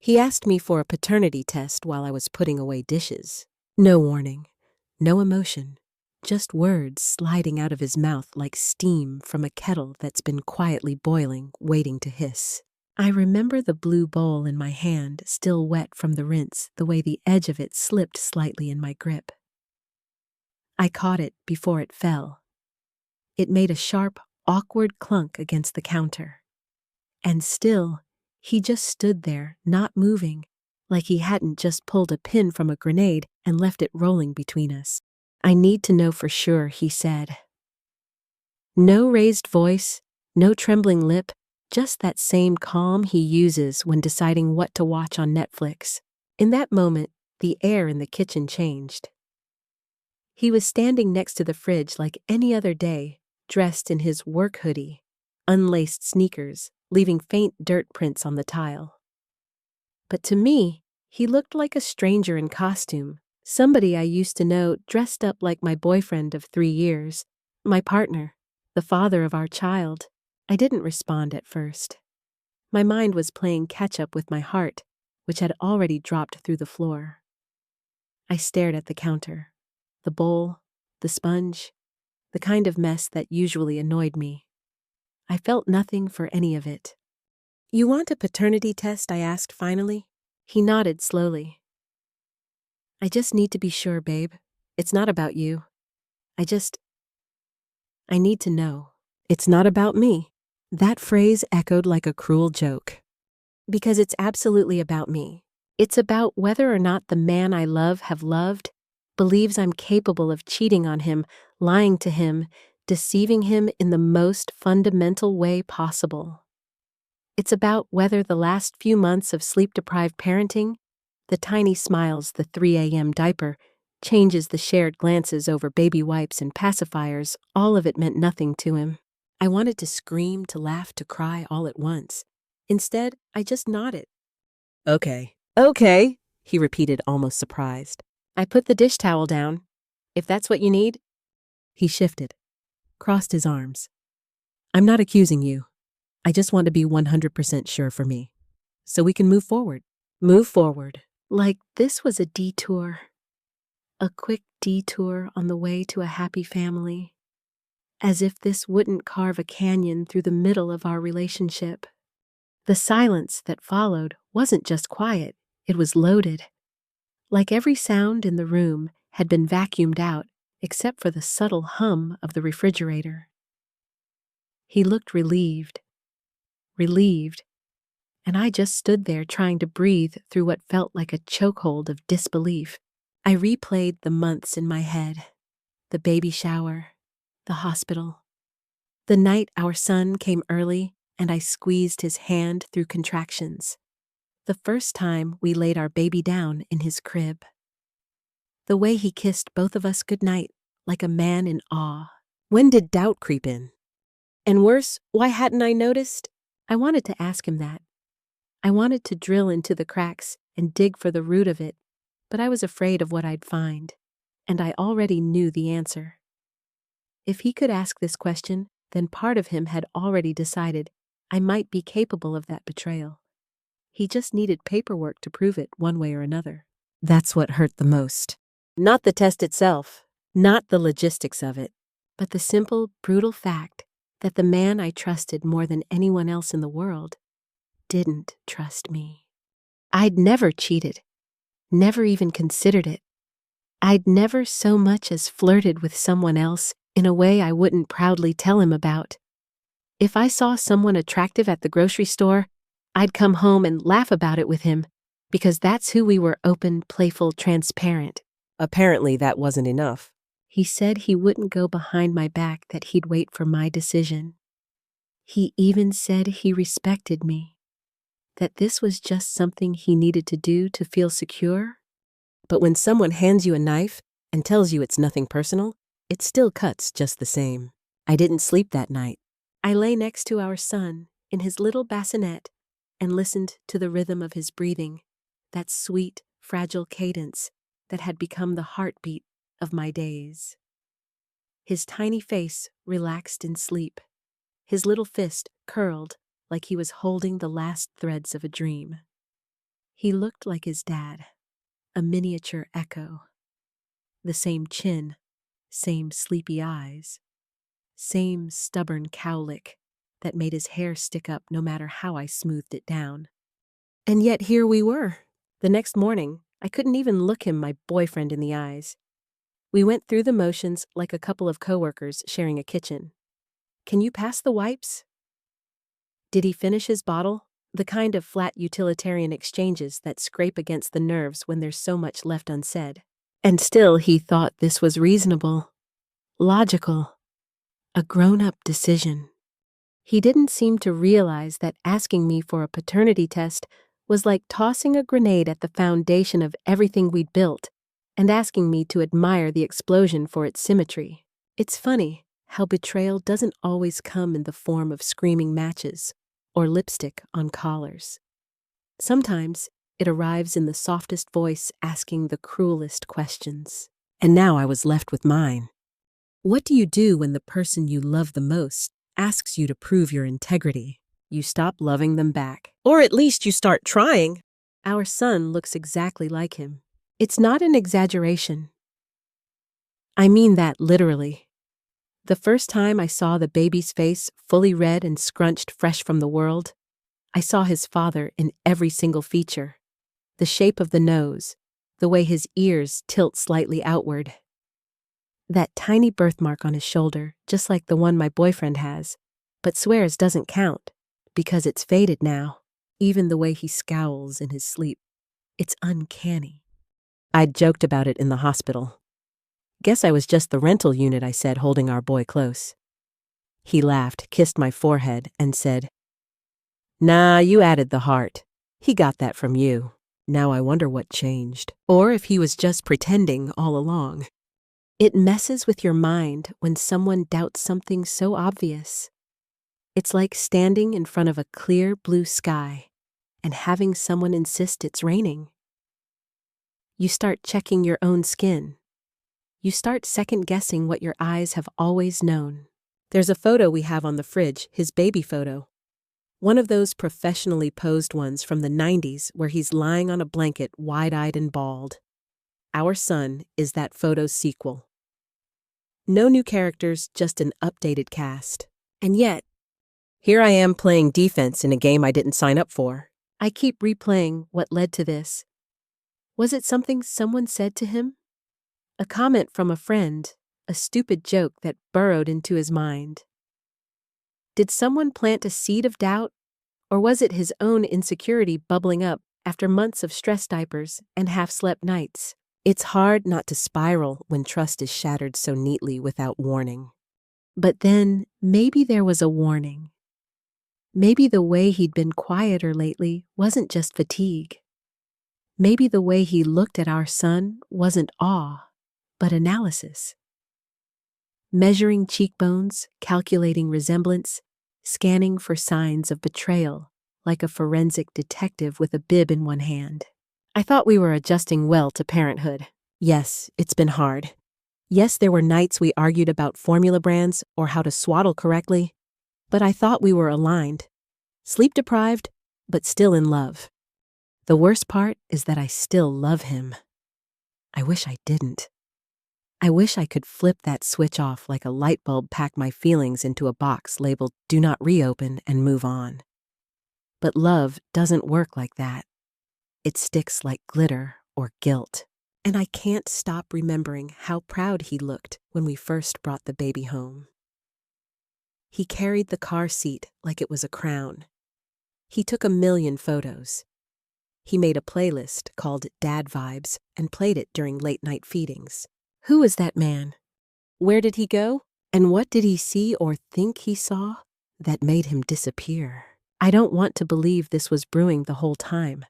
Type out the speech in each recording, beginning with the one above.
He asked me for a paternity test while I was putting away dishes. No warning, no emotion, just words sliding out of his mouth like steam from a kettle that's been quietly boiling, waiting to hiss. I remember the blue bowl in my hand, still wet from the rinse, the way the edge of it slipped slightly in my grip. I caught it before it fell. It made a sharp, awkward clunk against the counter. And still, he just stood there, not moving, like he hadn't just pulled a pin from a grenade and left it rolling between us. "I need to know for sure," he said. No raised voice, no trembling lip, just that same calm he uses when deciding what to watch on Netflix. In that moment, the air in the kitchen changed. He was standing next to the fridge like any other day, dressed in his work hoodie, unlaced sneakers, leaving faint dirt prints on the tile. But to me, he looked like a stranger in costume, somebody I used to know dressed up like my boyfriend of 3 years, my partner, the father of our child. I didn't respond at first. My mind was playing catch-up with my heart, which had already dropped through the floor. I stared at the counter, the bowl, the sponge, the kind of mess that usually annoyed me. I felt nothing for any of it. "You want a paternity test?" I asked finally. He nodded slowly. "I just need to be sure, babe. It's not about you. I need to know. It's not about me." That phrase echoed like a cruel joke. Because it's absolutely about me. It's about whether or not the man I have loved, believes I'm capable of cheating on him, lying to him, deceiving him in the most fundamental way possible. It's about whether the last few months of sleep-deprived parenting, the tiny smiles, the 3 a.m. diaper, changes, the shared glances over baby wipes and pacifiers, all of it meant nothing to him. I wanted to scream, to laugh, to cry all at once. Instead, I just nodded. Okay, he repeated, almost surprised. I put the dish towel down. If that's what you need. He shifted, crossed his arms. "I'm not accusing you. I just want to be 100% sure for me, so we can move forward." Move forward. Like this was a detour. A quick detour on the way to a happy family. As if this wouldn't carve a canyon through the middle of our relationship. The silence that followed wasn't just quiet, it was loaded. Like every sound in the room had been vacuumed out, except for the subtle hum of the refrigerator. He looked relieved, and I just stood there trying to breathe through what felt like a chokehold of disbelief. I replayed the months in my head, the baby shower, the hospital, the night our son came early and I squeezed his hand through contractions, the first time we laid our baby down in his crib, the way he kissed both of us goodnight like a man in awe. When did doubt creep in? And worse, why hadn't I noticed? I wanted to ask him that. I wanted to drill into the cracks and dig for the root of it, but I was afraid of what I'd find, and I already knew the answer. If he could ask this question, then part of him had already decided I might be capable of that betrayal. He just needed paperwork to prove it one way or another. That's what hurt the most. Not the test itself, not the logistics of it, but the simple, brutal fact that the man I trusted more than anyone else in the world didn't trust me. I'd never cheated, never even considered it. I'd never so much as flirted with someone else in a way I wouldn't proudly tell him about. If I saw someone attractive at the grocery store, I'd come home and laugh about it with him, because that's who we were: open, playful, transparent. Apparently that wasn't enough. He said he wouldn't go behind my back, that he'd wait for my decision. He even said he respected me, that this was just something he needed to do to feel secure. But when someone hands you a knife and tells you it's nothing personal, it still cuts just the same. I didn't sleep that night. I lay next to our son in his little bassinet and listened to the rhythm of his breathing, that sweet, fragile cadence that had become the heartbeat of my days. His tiny face relaxed in sleep, his little fist curled like he was holding the last threads of a dream. He looked like his dad, a miniature echo. The same chin, same sleepy eyes, same stubborn cowlick that made his hair stick up no matter how I smoothed it down. And yet here we were. The next morning, I couldn't even look him, my boyfriend, in the eyes. We went through the motions like a couple of coworkers sharing a kitchen. Can you pass the wipes? Did he finish his bottle? The kind of flat utilitarian exchanges that scrape against the nerves when there's so much left unsaid. And still he thought this was reasonable, logical, a grown-up decision. He didn't seem to realize that asking me for a paternity test was like tossing a grenade at the foundation of everything we'd built and asking me to admire the explosion for its symmetry. It's funny how betrayal doesn't always come in the form of screaming matches or lipstick on collars. Sometimes it arrives in the softest voice asking the cruelest questions. And now I was left with mine. What do you do when the person you love the most asks you to prove your integrity? You stop loving them back. Or at least you start trying. Our son looks exactly like him. It's not an exaggeration. I mean that literally. The first time I saw the baby's face fully red and scrunched fresh from the world, I saw his father in every single feature. The shape of the nose, the way his ears tilt slightly outward. That tiny birthmark on his shoulder, just like the one my boyfriend has, but swears doesn't count, because it's faded now. Even the way he scowls in his sleep. It's uncanny. I'd joked about it in the hospital. Guess I was just the rental unit, I said, holding our boy close. He laughed, kissed my forehead, and said, "Nah, you added the heart. He got that from you. Now I wonder what changed. Or if he was just pretending all along." It messes with your mind when someone doubts something so obvious. It's like standing in front of a clear blue sky and having someone insist it's raining. You start checking your own skin. You start second-guessing what your eyes have always known. There's a photo we have on the fridge, his baby photo. One of those professionally posed ones from the 90s where he's lying on a blanket wide-eyed and bald. Our son is that photo's sequel. No new characters, just an updated cast. And yet, here I am playing defense in a game I didn't sign up for. I keep replaying what led to this. Was it something someone said to him? A comment from a friend, a stupid joke that burrowed into his mind. Did someone plant a seed of doubt, or was it his own insecurity bubbling up after months of stress diapers and half-slept nights? It's hard not to spiral when trust is shattered so neatly without warning. But then, maybe there was a warning. Maybe the way he'd been quieter lately wasn't just fatigue. Maybe the way he looked at our son wasn't awe, but analysis. Measuring cheekbones, calculating resemblance, scanning for signs of betrayal, like a forensic detective with a bib in one hand. I thought we were adjusting well to parenthood. Yes, it's been hard. Yes, there were nights we argued about formula brands or how to swaddle correctly, but I thought we were aligned. Sleep-deprived, but still in love. The worst part is that I still love him. I wish I didn't. I wish I could flip that switch off like a light bulb, pack my feelings into a box labeled "Do Not Reopen" and move on. But love doesn't work like that. It sticks like glitter or guilt. And I can't stop remembering how proud he looked when we first brought the baby home. He carried the car seat like it was a crown. He took 1,000,000 photos. He made a playlist called Dad Vibes and played it during late-night feedings. Who was that man? Where did he go? And what did he see or think he saw that made him disappear? I don't want to believe this was brewing the whole time.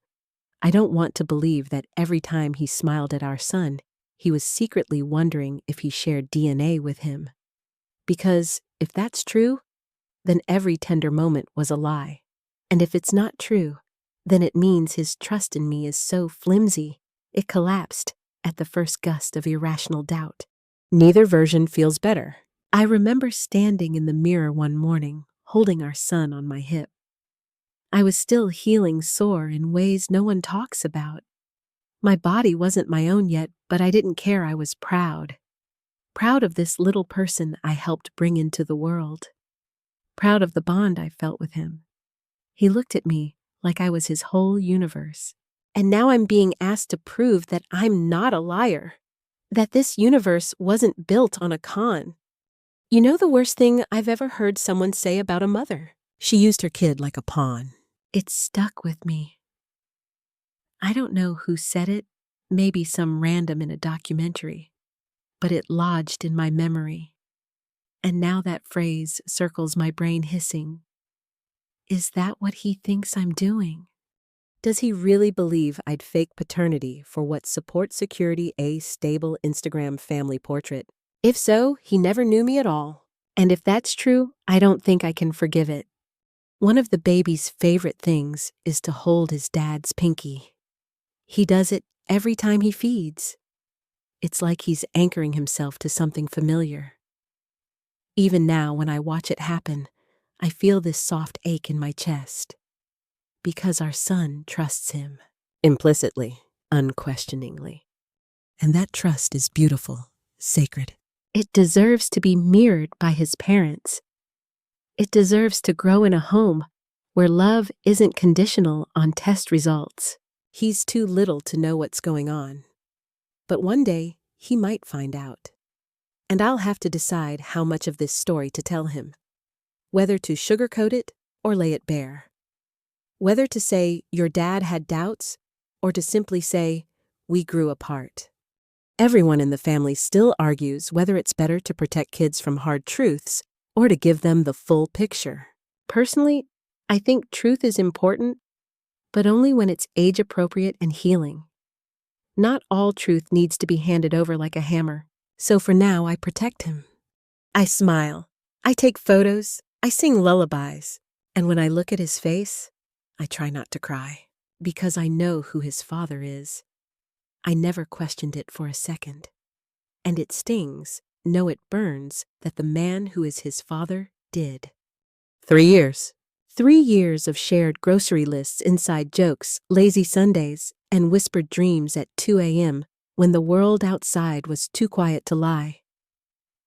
I don't want to believe that every time he smiled at our son, he was secretly wondering if he shared DNA with him. Because if that's true, then every tender moment was a lie. And if it's not true, then it means his trust in me is so flimsy, it collapsed at the first gust of irrational doubt. Neither version feels better. I remember standing in the mirror one morning, holding our son on my hip. I was still healing sore in ways no one talks about. My body wasn't my own yet, but I didn't care. I was proud. Proud of this little person I helped bring into the world. Proud of the bond I felt with him. He looked at me like I was his whole universe. And now I'm being asked to prove that I'm not a liar. That this universe wasn't built on a con. You know the worst thing I've ever heard someone say about a mother? She used her kid like a pawn. It stuck with me. I don't know who said it, maybe some random in a documentary, but it lodged in my memory. And now that phrase circles my brain hissing. Is that what he thinks I'm doing? Does he really believe I'd fake paternity for what support security a stable Instagram family portrait? If so, he never knew me at all. And if that's true, I don't think I can forgive it. One of the baby's favorite things is to hold his dad's pinky. He does it every time he feeds. It's like he's anchoring himself to something familiar. Even now, when I watch it happen, I feel this soft ache in my chest. Because our son trusts him. Implicitly, unquestioningly. And that trust is beautiful, sacred. It deserves to be mirrored by his parents. It deserves to grow in a home where love isn't conditional on test results. He's too little to know what's going on. But one day, he might find out. And I'll have to decide how much of this story to tell him. Whether to sugarcoat it or lay it bare. Whether to say, your dad had doubts, or to simply say, we grew apart. Everyone in the family still argues whether it's better to protect kids from hard truths or to give them the full picture. Personally, I think truth is important, but only when it's age-appropriate and healing. Not all truth needs to be handed over like a hammer, so for now I protect him. I smile, I take photos, I sing lullabies, and when I look at his face, I try not to cry, because I know who his father is. I never questioned it for a second. And it stings, no it burns, that the man who is his father did. 3 years. 3 years of shared grocery lists, inside jokes, lazy Sundays, and whispered dreams at 2 a.m. when the world outside was too quiet to lie.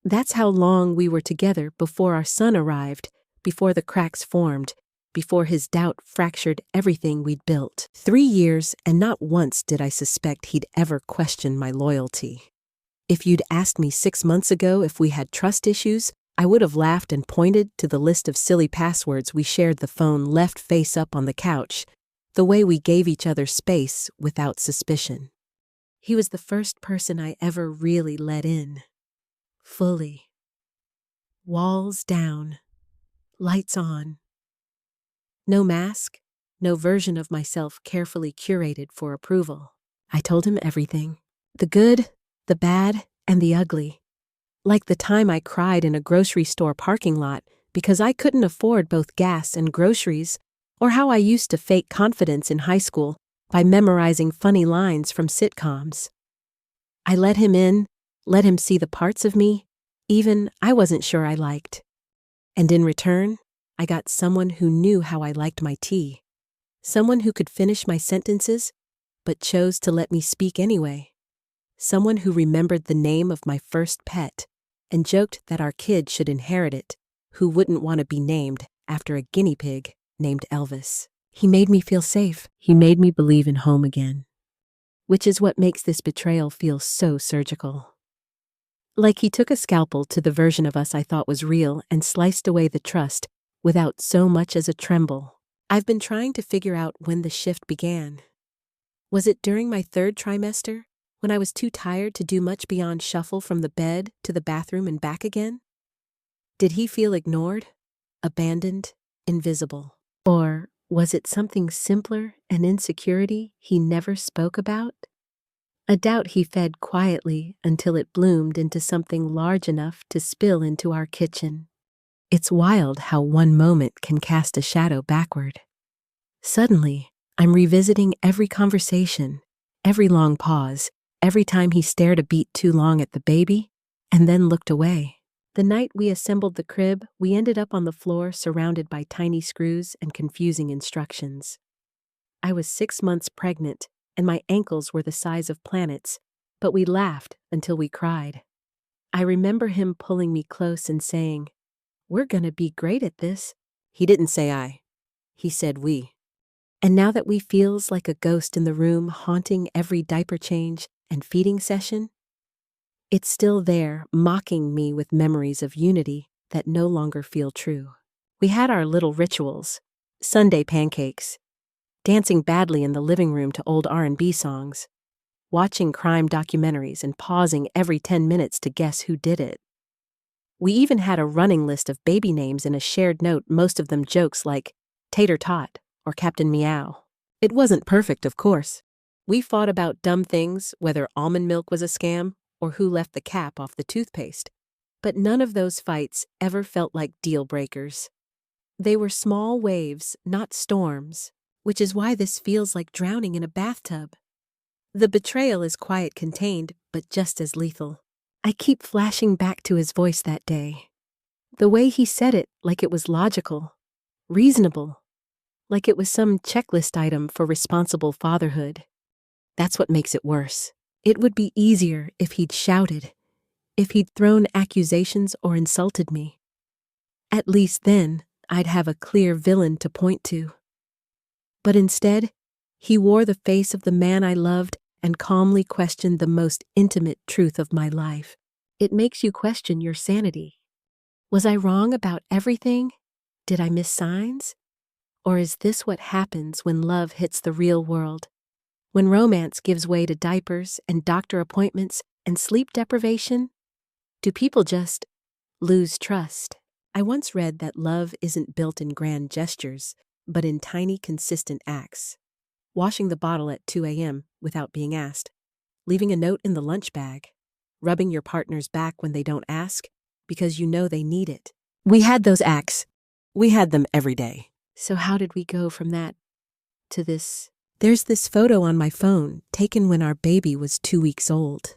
That's how long we were together before our son arrived, before the cracks formed, before his doubt fractured everything we'd built. 3 years, and not once did I suspect he'd ever question my loyalty. If you'd asked me 6 months ago if we had trust issues, I would have laughed and pointed to the list of silly passwords we shared, the phone left face up on the couch, the way we gave each other space without suspicion. He was the first person I ever really let in. Fully. Walls down. Lights on. No mask, no version of myself carefully curated for approval. I told him everything. The good, the bad, and the ugly. Like the time I cried in a grocery store parking lot because I couldn't afford both gas and groceries, or how I used to fake confidence in high school by memorizing funny lines from sitcoms. I let him in, let him see the parts of me, even I wasn't sure I liked. And in return, I got someone who knew how I liked my tea. Someone who could finish my sentences, but chose to let me speak anyway. Someone who remembered the name of my first pet and joked that our kid should inherit it, who wouldn't want to be named after a guinea pig named Elvis. He made me feel safe. He made me believe in home again. Which is what makes this betrayal feel so surgical. Like he took a scalpel to the version of us I thought was real and sliced away the trust without so much as a tremble. I've been trying to figure out when the shift began. Was it during my 3rd trimester, when I was too tired to do much beyond shuffle from the bed to the bathroom and back again? Did he feel ignored, abandoned, invisible? Or was it something simpler, an insecurity he never spoke about? A doubt he fed quietly until it bloomed into something large enough to spill into our kitchen. It's wild how one moment can cast a shadow backward. Suddenly, I'm revisiting every conversation, every long pause, every time he stared a beat too long at the baby and then looked away. The night we assembled the crib, we ended up on the floor surrounded by tiny screws and confusing instructions. I was 6 months pregnant, and my ankles were the size of planets, but we laughed until we cried. I remember him pulling me close and saying, "We're gonna be great at this." He didn't say I. He said we. And now that we feels like a ghost in the room haunting every diaper change and feeding session, it's still there, mocking me with memories of unity that no longer feel true. We had our little rituals, Sunday pancakes, dancing badly in the living room to old R&B songs, watching crime documentaries and pausing every 10 minutes to guess who did it. We even had a running list of baby names in a shared note, most of them jokes like Tater Tot or Captain Meow. It wasn't perfect, of course. We fought about dumb things, whether almond milk was a scam or who left the cap off the toothpaste. But none of those fights ever felt like deal breakers. They were small waves, not storms, which is why this feels like drowning in a bathtub. The betrayal is quiet, contained, but just as lethal. I keep flashing back to his voice that day. The way he said it, like it was logical, reasonable, like it was some checklist item for responsible fatherhood. That's what makes it worse. It would be easier if he'd shouted, if he'd thrown accusations or insulted me. At least then, I'd have a clear villain to point to. But instead, he wore the face of the man I loved and calmly questioned the most intimate truth of my life. It makes you question your sanity. Was I wrong about everything? Did I miss signs? Or is this what happens when love hits the real world? When romance gives way to diapers and doctor appointments and sleep deprivation? Do people just lose trust? I once read that love isn't built in grand gestures, but in tiny, consistent acts. Washing the bottle at 2 a.m. without being asked, leaving a note in the lunch bag, rubbing your partner's back when they don't ask because you know they need it. We had those acts. We had them every day. So how did we go from that to this? There's this photo on my phone taken when our baby was 2 weeks old.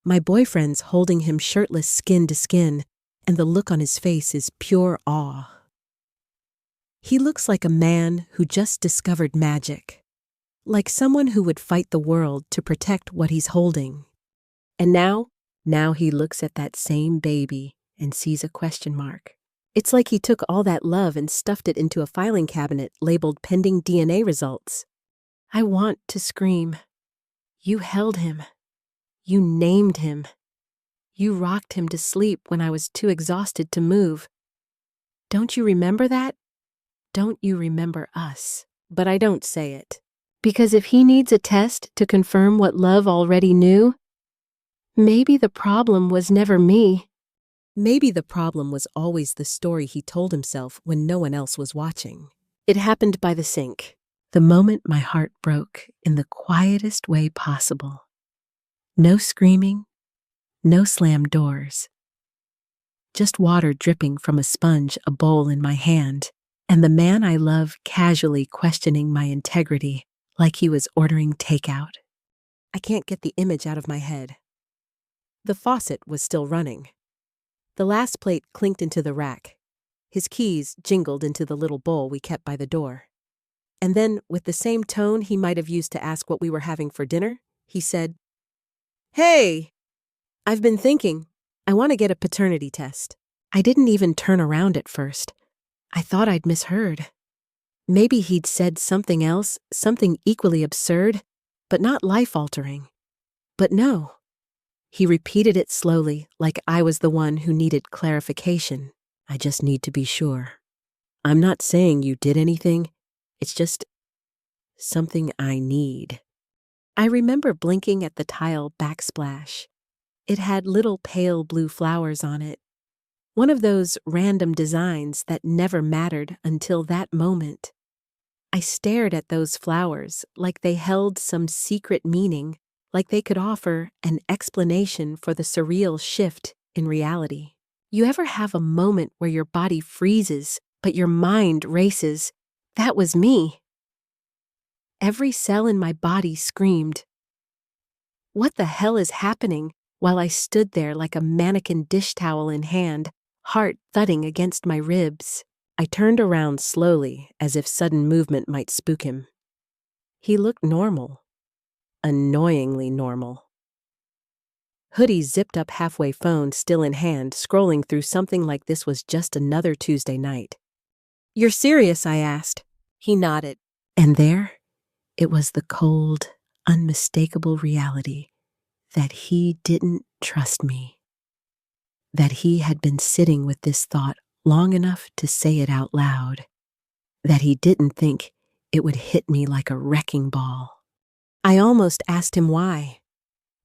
My boyfriend's holding him shirtless, skin to skin, and the look on his face is pure awe. He looks like a man who just discovered magic, like someone who would fight the world to protect what he's holding. And now he looks at that same baby and sees a question mark. It's like he took all that love and stuffed it into a filing cabinet labeled pending DNA results. I want to scream. You held him. You named him. You rocked him to sleep when I was too exhausted to move. Don't you remember that? Don't you remember us? But I don't say it. Because if he needs a test to confirm what love already knew, maybe the problem was never me. Maybe the problem was always the story he told himself when no one else was watching. It happened by the sink, the moment my heart broke in the quietest way possible. No screaming, no slammed doors. Just water dripping from a sponge, a bowl in my hand, and the man I love casually questioning my integrity like he was ordering takeout. I can't get the image out of my head. The faucet was still running. The last plate clinked into the rack. His keys jingled into the little bowl we kept by the door. And then, with the same tone he might have used to ask what we were having for dinner, he said, "Hey, I've been thinking. I want to get a paternity test." I didn't even turn around at first. I thought I'd misheard. Maybe he'd said something else, something equally absurd, but not life-altering. But no. He repeated it slowly, like I was the one who needed clarification. I just need to be sure. I'm not saying you did anything. It's just something I need. I remember blinking at the tile backsplash. It had little pale blue flowers on it. One of those random designs that never mattered until that moment. I stared at those flowers like they held some secret meaning, like they could offer an explanation for the surreal shift in reality. You ever have a moment where your body freezes, but your mind races? That was me. Every cell in my body screamed. What the hell is happening? while I stood there like a mannequin dish towel in hand, heart thudding against my ribs. I turned around slowly, as if sudden movement might spook him. He looked normal. Annoyingly normal. Hoodie zipped up halfway, phone still in hand, scrolling through something like this was just another Tuesday night. "You're serious?" I asked. He nodded. And there, it was the cold, unmistakable reality that he didn't trust me. That he had been sitting with this thought long enough to say it out loud. That he didn't think it would hit me like a wrecking ball. I almost asked him why.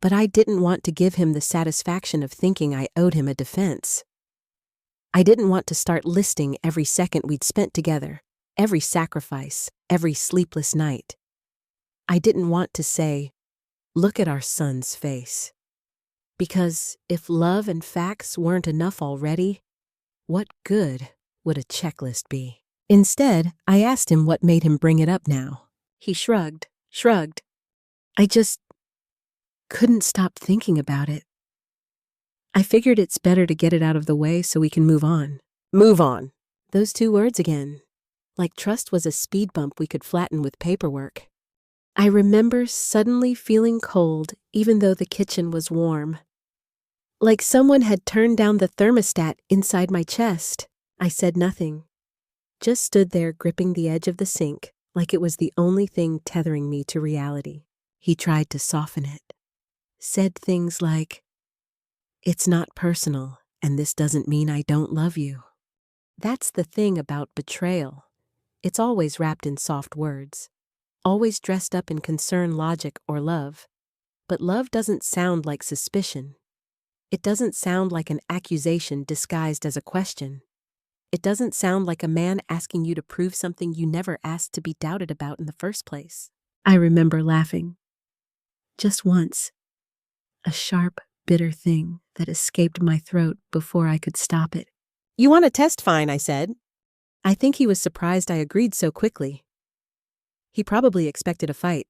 But I didn't want to give him the satisfaction of thinking I owed him a defense. I didn't want to start listing every second we'd spent together, every sacrifice, every sleepless night. I didn't want to say, "Look at our son's face." Because if love and facts weren't enough already, what good would a checklist be? Instead, I asked him what made him bring it up now. He shrugged. I just couldn't stop thinking about it. I figured it's better to get it out of the way so we can move on. Move on. Those two words again. Like trust was a speed bump we could flatten with paperwork. I remember suddenly feeling cold even though the kitchen was warm. Like someone had turned down the thermostat inside my chest. I said nothing. Just stood there gripping the edge of the sink like it was the only thing tethering me to reality. He tried to soften it. Said things like, "It's not personal, and this doesn't mean I don't love you." That's the thing about betrayal. It's always wrapped in soft words, always dressed up in concern, logic, or love. But love doesn't sound like suspicion. It doesn't sound like an accusation disguised as a question. It doesn't sound like a man asking you to prove something you never asked to be doubted about in the first place. I remember laughing. Just once. A sharp, bitter thing that escaped my throat before I could stop it. "You want to test fine," I said. I think he was surprised I agreed so quickly. He probably expected a fight.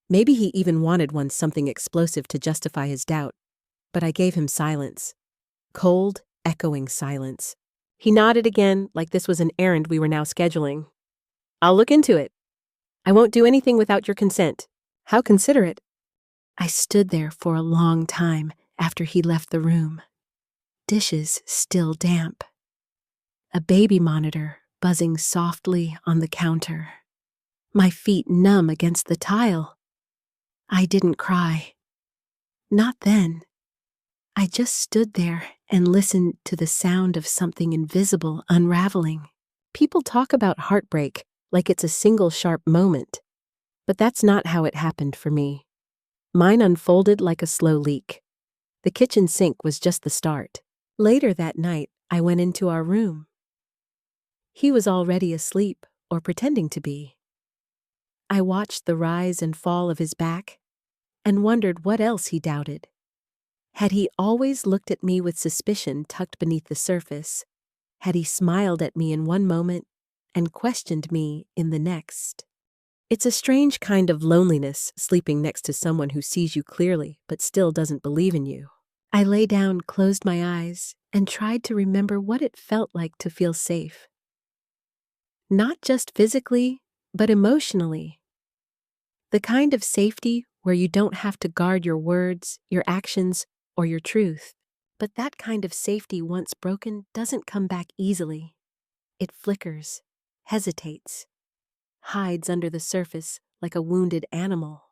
Maybe he even wanted one, something explosive to justify his doubt. But I gave him silence. Cold, echoing silence. He nodded again, like this was an errand we were now scheduling. "I'll look into it. I won't do anything without your consent." How considerate. I stood there for a long time after he left the room. Dishes still damp. A baby monitor buzzing softly on the counter. My feet numb against the tile. I didn't cry. Not then. I just stood there and listened to the sound of something invisible unraveling. People talk about heartbreak like it's a single sharp moment. But that's not how it happened for me. Mine unfolded like a slow leak. The kitchen sink was just the start. Later that night, I went into our room. He was already asleep, or pretending to be. I watched the rise and fall of his back, and wondered what else he doubted. Had he always looked at me with suspicion tucked beneath the surface? Had he smiled at me in one moment and questioned me in the next? It's a strange kind of loneliness, sleeping next to someone who sees you clearly but still doesn't believe in you. I lay down, closed my eyes, and tried to remember what it felt like to feel safe. Not just physically, but emotionally. The kind of safety where you don't have to guard your words, your actions, or your truth. But that kind of safety, once broken, doesn't come back easily. It flickers, hesitates, hides under the surface like a wounded animal.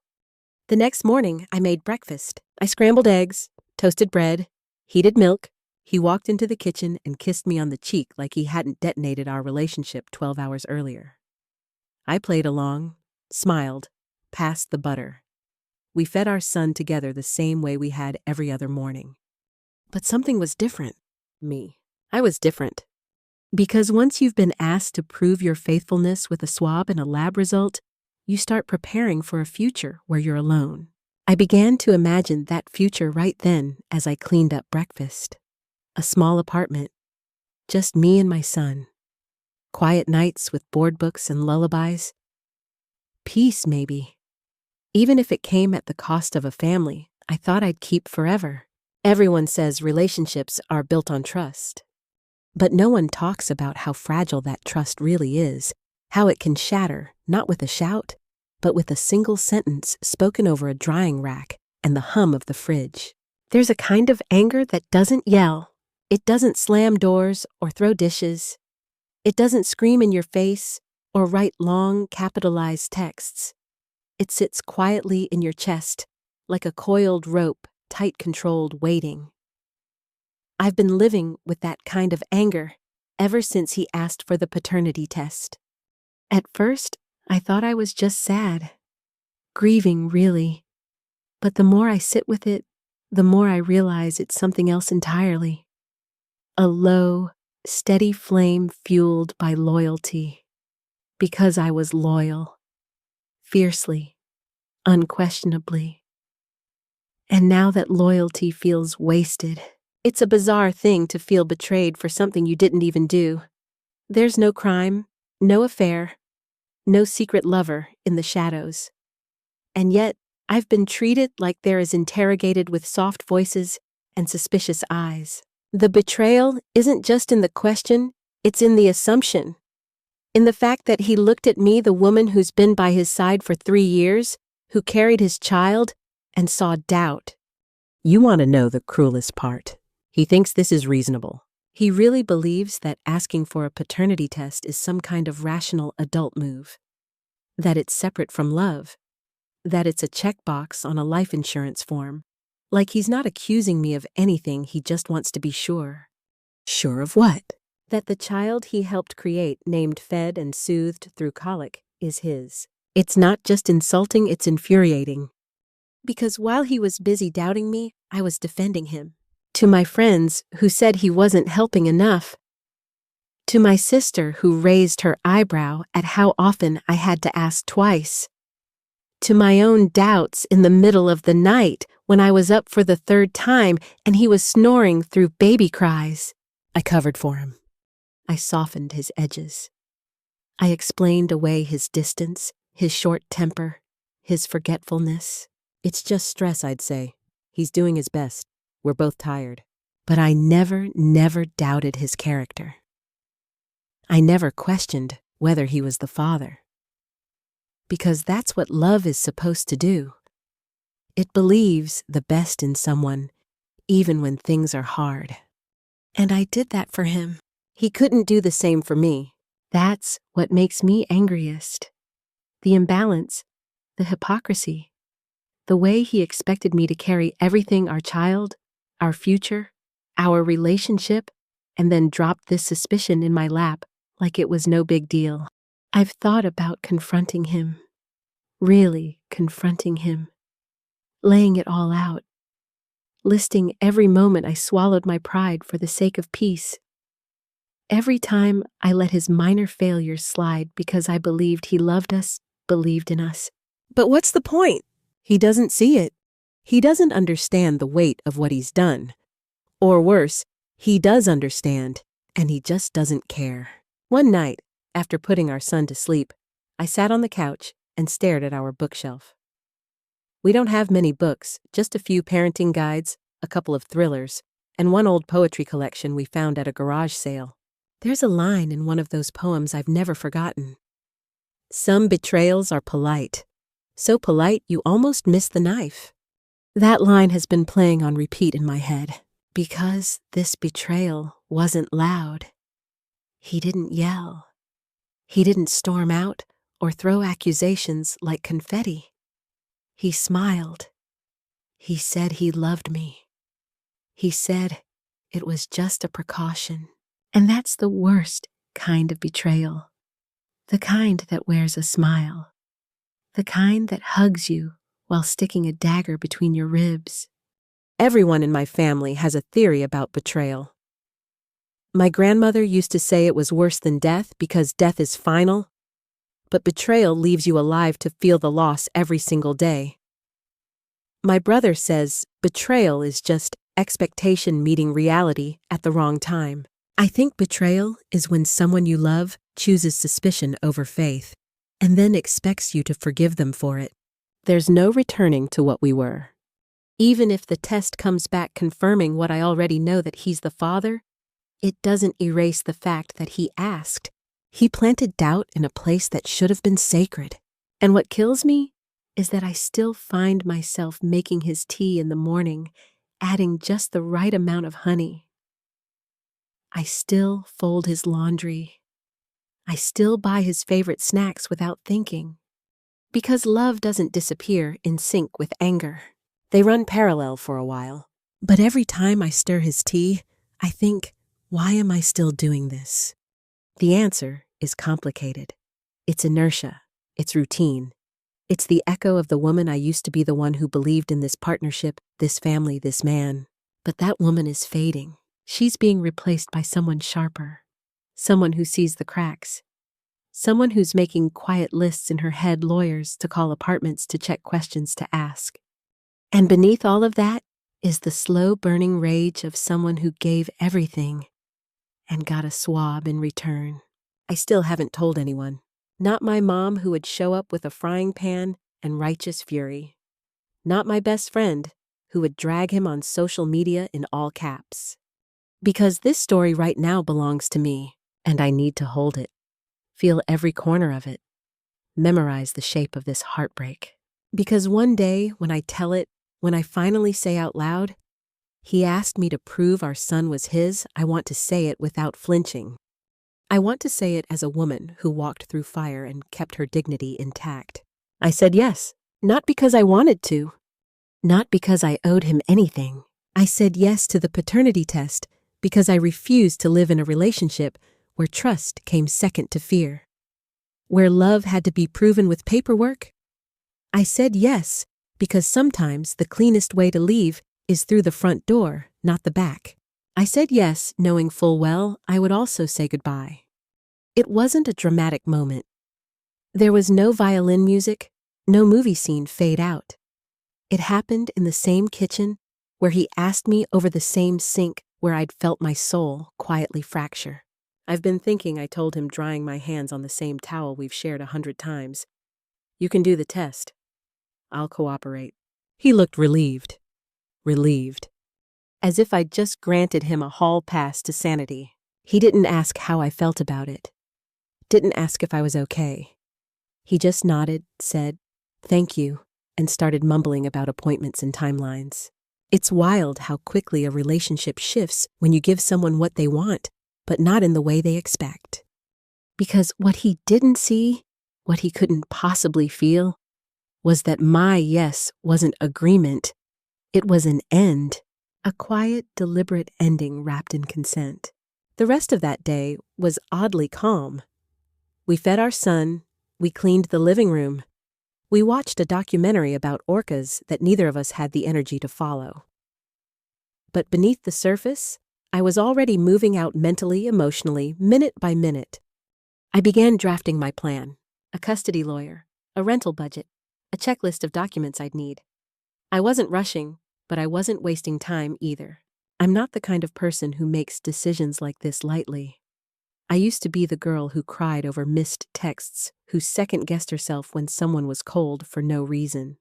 The next morning, I made breakfast. I scrambled eggs, toasted bread, heated milk. He walked into the kitchen and kissed me on the cheek like he hadn't detonated our relationship 12 hours earlier. I played along, smiled, passed the butter. We fed our son together the same way we had every other morning. But something was different. I was different. Because once you've been asked to prove your faithfulness with a swab and a lab result, you start preparing for a future where you're alone. I began to imagine that future right then as I cleaned up breakfast. A small apartment, just me and my son. Quiet nights with board books and lullabies. Peace, maybe. Even if it came at the cost of a family I thought I'd keep forever. Everyone says relationships are built on trust. But no one talks about how fragile that trust really is, how it can shatter, not with a shout, but with a single sentence spoken over a drying rack and the hum of the fridge. There's a kind of anger that doesn't yell. It doesn't slam doors or throw dishes. It doesn't scream in your face or write long, capitalized texts. It sits quietly in your chest, like a coiled rope, tight controlled, waiting. I've been living with that kind of anger ever since he asked for the paternity test. At first, I thought I was just sad. Grieving, really. But the more I sit with it, the more I realize it's something else entirely. A low, steady flame fueled by loyalty. Because I was loyal. Fiercely. Unquestionably. And now that loyalty feels wasted, it's a bizarre thing to feel betrayed for something you didn't even do. There's no crime, no affair, no secret lover in the shadows. And yet, I've been treated like they're as interrogated with soft voices and suspicious eyes. The betrayal isn't just in the question, it's in the assumption. In the fact that he looked at me, the woman who's been by his side for 3 years, who carried his child, and saw doubt. You want to know the cruelest part. He thinks this is reasonable. He really believes that asking for a paternity test is some kind of rational adult move. That it's separate from love. That it's a checkbox on a life insurance form. Like he's not accusing me of anything, he just wants to be sure. Sure of what? That the child he helped create, named fed and soothed through colic, is his. It's not just insulting, it's infuriating. Because while he was busy doubting me, I was defending him. To my friends who said he wasn't helping enough. To my sister who raised her eyebrow at how often I had to ask twice. To my own doubts in the middle of the night when I was up for the 3rd time and he was snoring through baby cries. I covered for him. I softened his edges. I explained away his distance, his short temper, his forgetfulness. It's just stress, I'd say. He's doing his best. We're both tired. But I never doubted his character. I never questioned whether he was the father. Because that's what love is supposed to do. It believes the best in someone, even when things are hard. And I did that for him. He couldn't do the same for me. That's what makes me angriest. The imbalance, the hypocrisy, the way he expected me to carry everything, our child, our future, our relationship, and then dropped this suspicion in my lap like it was no big deal. I've thought about confronting him, really confronting him, laying it all out, listing every moment I swallowed my pride for the sake of peace. Every time I let his minor failures slide because I believed he loved us, believed in us. But what's the point? He doesn't see it. He doesn't understand the weight of what he's done. Or worse, he does understand, and he just doesn't care. One night, after putting our son to sleep, I sat on the couch and stared at our bookshelf. We don't have many books, just a few parenting guides, a couple of thrillers, and one old poetry collection we found at a garage sale. There's a line in one of those poems I've never forgotten. Some betrayals are polite. So polite you almost miss the knife. That line has been playing on repeat in my head. Because this betrayal wasn't loud. He didn't yell. He didn't storm out or throw accusations like confetti. He smiled. He said he loved me. He said it was just a precaution. And that's the worst kind of betrayal. The kind that wears a smile. The kind that hugs you while sticking a dagger between your ribs. Everyone in my family has a theory about betrayal. My grandmother used to say it was worse than death because death is final, but betrayal leaves you alive to feel the loss every single day. My brother says betrayal is just expectation meeting reality at the wrong time. I think betrayal is when someone you love chooses suspicion over faith and then expects you to forgive them for it. There's no returning to what we were. Even if the test comes back confirming what I already know, that he's the father, it doesn't erase the fact that he asked. He planted doubt in a place that should have been sacred. And what kills me is that I still find myself making his tea in the morning, adding just the right amount of honey. I still fold his laundry. I still buy his favorite snacks without thinking. Because love doesn't disappear in sync with anger. They run parallel for a while. But every time I stir his tea, I think, why am I still doing this? The answer is complicated. It's inertia. It's routine. It's the echo of the woman I used to be, the one who believed in this partnership, this family, this man. But that woman is fading. She's being replaced by someone sharper. Someone who sees the cracks. Someone who's making quiet lists in her head, lawyers to call, apartments to check, questions to ask. And beneath all of that is the slow-burning rage of someone who gave everything and got a swab in return. I still haven't told anyone. Not my mom, who would show up with a frying pan and righteous fury. Not my best friend, who would drag him on social media in all caps. Because this story right now belongs to me, and I need to hold it. Feel every corner of it. Memorize the shape of this heartbreak. Because one day, when I tell it, when I finally say out loud, he asked me to prove our son was his, I want to say it without flinching. I want to say it as a woman who walked through fire and kept her dignity intact. I said yes, not because I wanted to, not because I owed him anything. I said yes to the paternity test because I refused to live in a relationship where trust came second to fear, where love had to be proven with paperwork. I said yes because sometimes the cleanest way to leave is through the front door, not the back. I said yes, knowing full well I would also say goodbye. It wasn't a dramatic moment. There was no violin music, no movie scene fade out. It happened in the same kitchen where he asked me, over the same sink where I'd felt my soul quietly fracture. I've been thinking, I told him, drying my hands on the same towel we've shared 100 times. You can do the test. I'll cooperate. He looked relieved. Relieved. As if I'd just granted him a hall pass to sanity. He didn't ask how I felt about it. Didn't ask if I was okay. He just nodded, said, "Thank you," and started mumbling about appointments and timelines. It's wild how quickly a relationship shifts when you give someone what they want, but not in the way they expect. Because what he didn't see, what he couldn't possibly feel, was that my yes wasn't agreement. It was an end. A quiet, deliberate ending wrapped in consent. The rest of that day was oddly calm. We fed our son. We cleaned the living room. We watched a documentary about orcas that neither of us had the energy to follow. But beneath the surface, I was already moving out mentally, emotionally, minute by minute. I began drafting my plan. A custody lawyer, a rental budget, a checklist of documents I'd need. I wasn't rushing, but I wasn't wasting time either. I'm not the kind of person who makes decisions like this lightly. I used to be the girl who cried over missed texts, who second-guessed herself when someone was cold for no reason.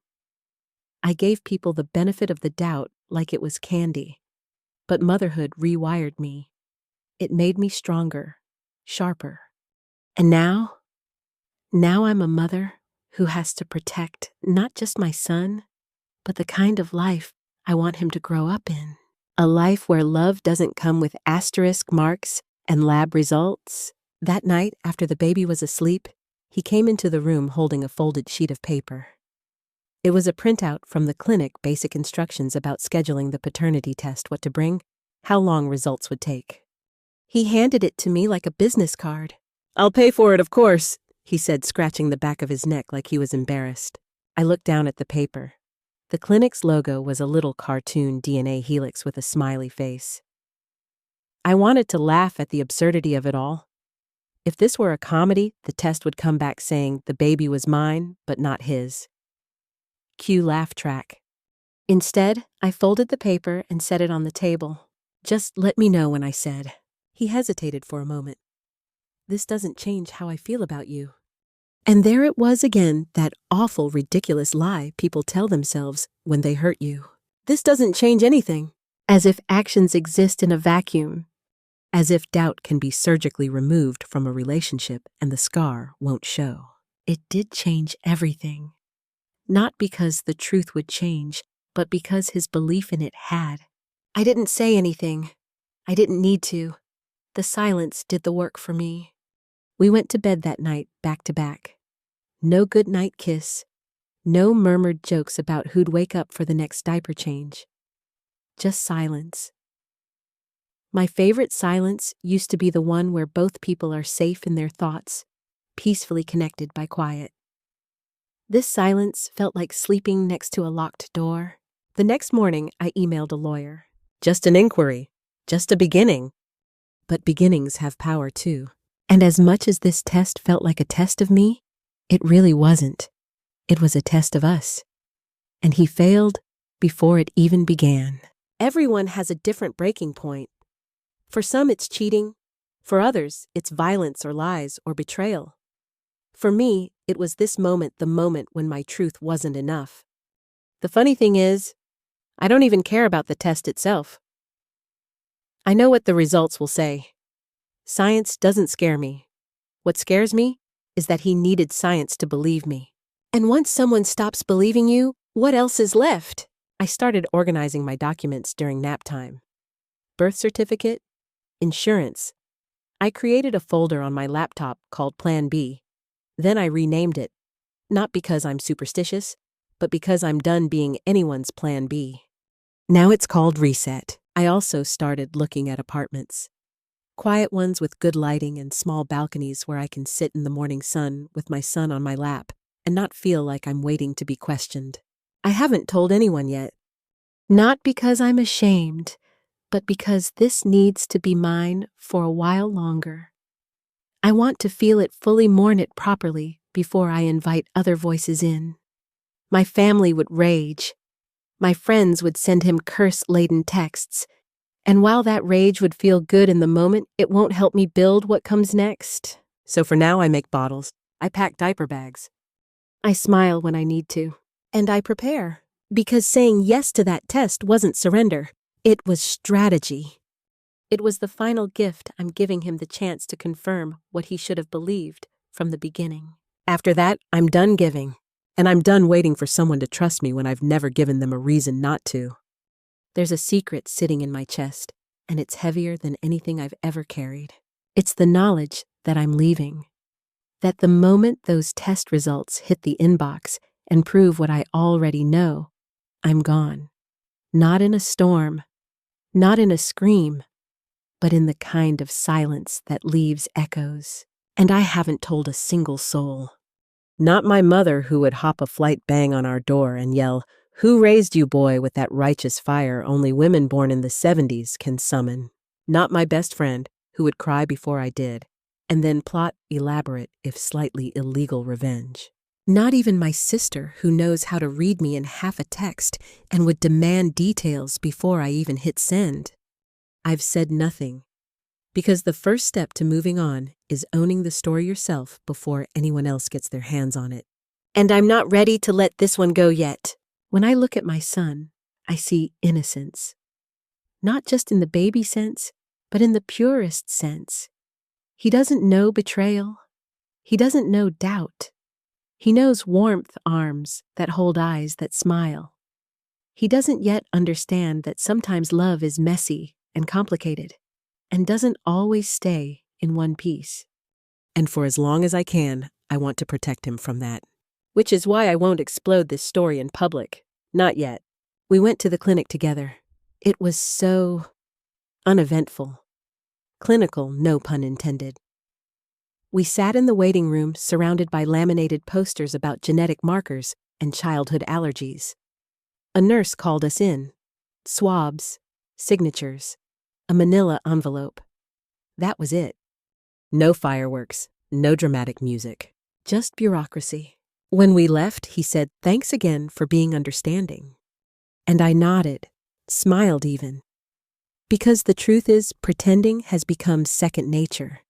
I gave people the benefit of the doubt like it was candy. But motherhood rewired me. It made me stronger, sharper. And now I'm a mother who has to protect not just my son, but the kind of life I want him to grow up in. A life where love doesn't come with asterisk marks and lab results. That night, after the baby was asleep, he came into the room holding a folded sheet of paper. It was a printout from the clinic, basic instructions about scheduling the paternity test, what to bring, how long results would take. He handed it to me like a business card. "I'll pay for it, of course," he said, scratching the back of his neck like he was embarrassed. I looked down at the paper. The clinic's logo was a little cartoon DNA helix with a smiley face. I wanted to laugh at the absurdity of it all. If this were a comedy, the test would come back saying the baby was mine, but not his. Cue laugh track. Instead, I folded the paper and set it on the table. "Just let me know when," I said. He hesitated for a moment. "This doesn't change how I feel about you." And there it was again, that awful, ridiculous lie people tell themselves when they hurt you. This doesn't change anything. As if actions exist in a vacuum. As if doubt can be surgically removed from a relationship and the scar won't show. It did change everything. Not because the truth would change, but because his belief in it had. I didn't say anything. I didn't need to. The silence did the work for me. We went to bed that night, back to back. No goodnight kiss. No murmured jokes about who'd wake up for the next diaper change. Just silence. My favorite silence used to be the one where both people are safe in their thoughts, peacefully connected by quiet. This silence felt like sleeping next to a locked door. The next morning, I emailed a lawyer. Just an inquiry. Just a beginning. But beginnings have power too. And as much as this test felt like a test of me, it really wasn't. It was a test of us. And he failed before it even began. Everyone has a different breaking point. For some, it's cheating. For others, it's violence or lies or betrayal. For me, it was this moment, the moment when my truth wasn't enough. The funny thing is, I don't even care about the test itself. I know what the results will say. Science doesn't scare me. What scares me is that he needed science to believe me. And once someone stops believing you, what else is left? I started organizing my documents during nap time. Birth certificate, insurance. I created a folder on my laptop called Plan B. Then I renamed it, not because I'm superstitious, but because I'm done being anyone's Plan B. Now it's called Reset. I also started looking at apartments. Quiet ones with good lighting and small balconies where I can sit in the morning sun with my son on my lap and not feel like I'm waiting to be questioned. I haven't told anyone yet. Not because I'm ashamed, but because this needs to be mine for a while longer. I want to feel it, fully mourn it properly before I invite other voices in. My family would rage. My friends would send him curse-laden texts. And while that rage would feel good in the moment, it won't help me build what comes next. So for now, I make bottles. I pack diaper bags. I smile when I need to. And I prepare. Because saying yes to that test wasn't surrender. It was strategy. It was the final gift. I'm giving him the chance to confirm what he should have believed from the beginning. After that, I'm done giving. And I'm done waiting for someone to trust me when I've never given them a reason not to. There's a secret sitting in my chest, and it's heavier than anything I've ever carried. It's the knowledge that I'm leaving. That the moment those test results hit the inbox and prove what I already know, I'm gone. Not in a storm, not in a scream, but in the kind of silence that leaves echoes. And I haven't told a single soul. Not my mother, who would hop a flight bang on our door and yell, "Who raised you, boy, with that righteous fire only women born in the 70s can summon?" Not my best friend, who would cry before I did, and then plot elaborate, if slightly illegal, revenge. Not even my sister, who knows how to read me in half a text and would demand details before I even hit send. I've said nothing, because the first step to moving on is owning the story yourself before anyone else gets their hands on it. And I'm not ready to let this one go yet. When I look at my son, I see innocence. Not just in the baby sense, but in the purest sense. He doesn't know betrayal. He doesn't know doubt. He knows warmth arms that hold eyes that smile. He doesn't yet understand that sometimes love is messy and complicated, and doesn't always stay in one piece. And for as long as I can, I want to protect him from that. Which is why I won't explode this story in public. Not yet. We went to the clinic together. It was so uneventful. Clinical, no pun intended. We sat in the waiting room surrounded by laminated posters about genetic markers and childhood allergies. A nurse called us in. Swabs, signatures, a manila envelope. That was it. No fireworks, no dramatic music. Just bureaucracy. When we left, he said, "Thanks again for being understanding." And I nodded, smiled even. Because the truth is, pretending has become second nature.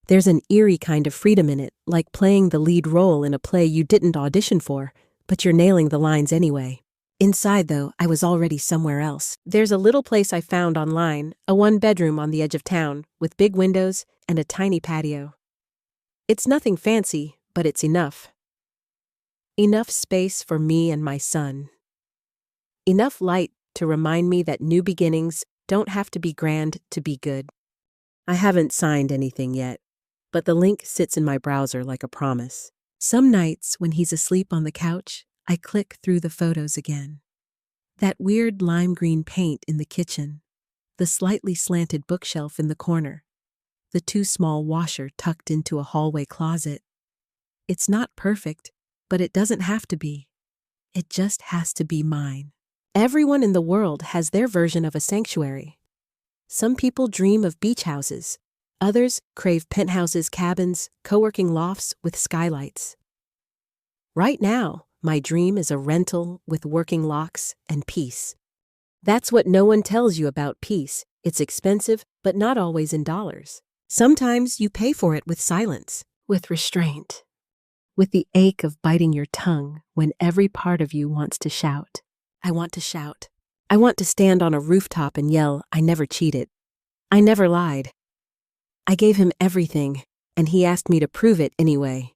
There's an eerie kind of freedom in it, like playing the lead role in a play you didn't audition for, but you're nailing the lines anyway. Inside, though, I was already somewhere else. There's a little place I found online, a one-bedroom on the edge of town, with big windows and a tiny patio. It's nothing fancy, but it's enough. Enough space for me and my son. Enough light to remind me that new beginnings don't have to be grand to be good. I haven't signed anything yet, but the link sits in my browser like a promise. Some nights when he's asleep on the couch, I click through the photos again. That weird lime green paint in the kitchen, the slightly slanted bookshelf in the corner, the too small washer tucked into a hallway closet. It's not perfect, but it doesn't have to be. It just has to be mine. Everyone in the world has their version of a sanctuary. Some people dream of beach houses. Others crave penthouses, cabins, co-working lofts with skylights. Right now, my dream is a rental with working locks and peace. That's what no one tells you about peace. It's expensive, but not always in dollars. Sometimes you pay for it with silence, with restraint, with the ache of biting your tongue when every part of you wants to shout. I want to shout. I want to stand on a rooftop and yell, I never cheated. I never lied. I gave him everything, and he asked me to prove it anyway.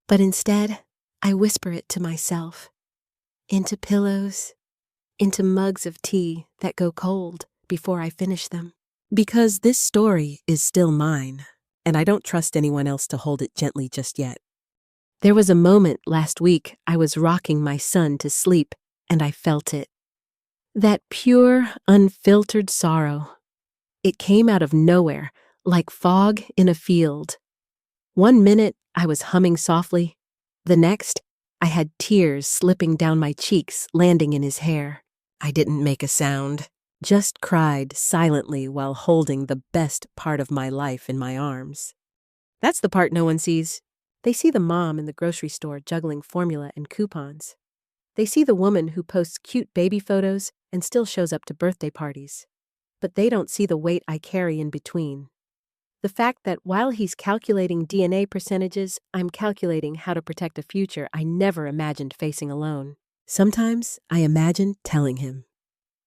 But instead, I whisper it to myself, into pillows, into mugs of tea that go cold before I finish them. Because this story is still mine, and I don't trust anyone else to hold it gently just yet. There was a moment last week I was rocking my son to sleep, and I felt it. That pure, unfiltered sorrow. It came out of nowhere, like fog in a field. One minute, I was humming softly. The next, I had tears slipping down my cheeks, landing in his hair. I didn't make a sound, just cried silently while holding the best part of my life in my arms. That's the part no one sees. They see the mom in the grocery store juggling formula and coupons. They see the woman who posts cute baby photos and still shows up to birthday parties. But they don't see the weight I carry in between. The fact that while he's calculating DNA percentages, I'm calculating how to protect a future I never imagined facing alone. Sometimes I imagine telling him,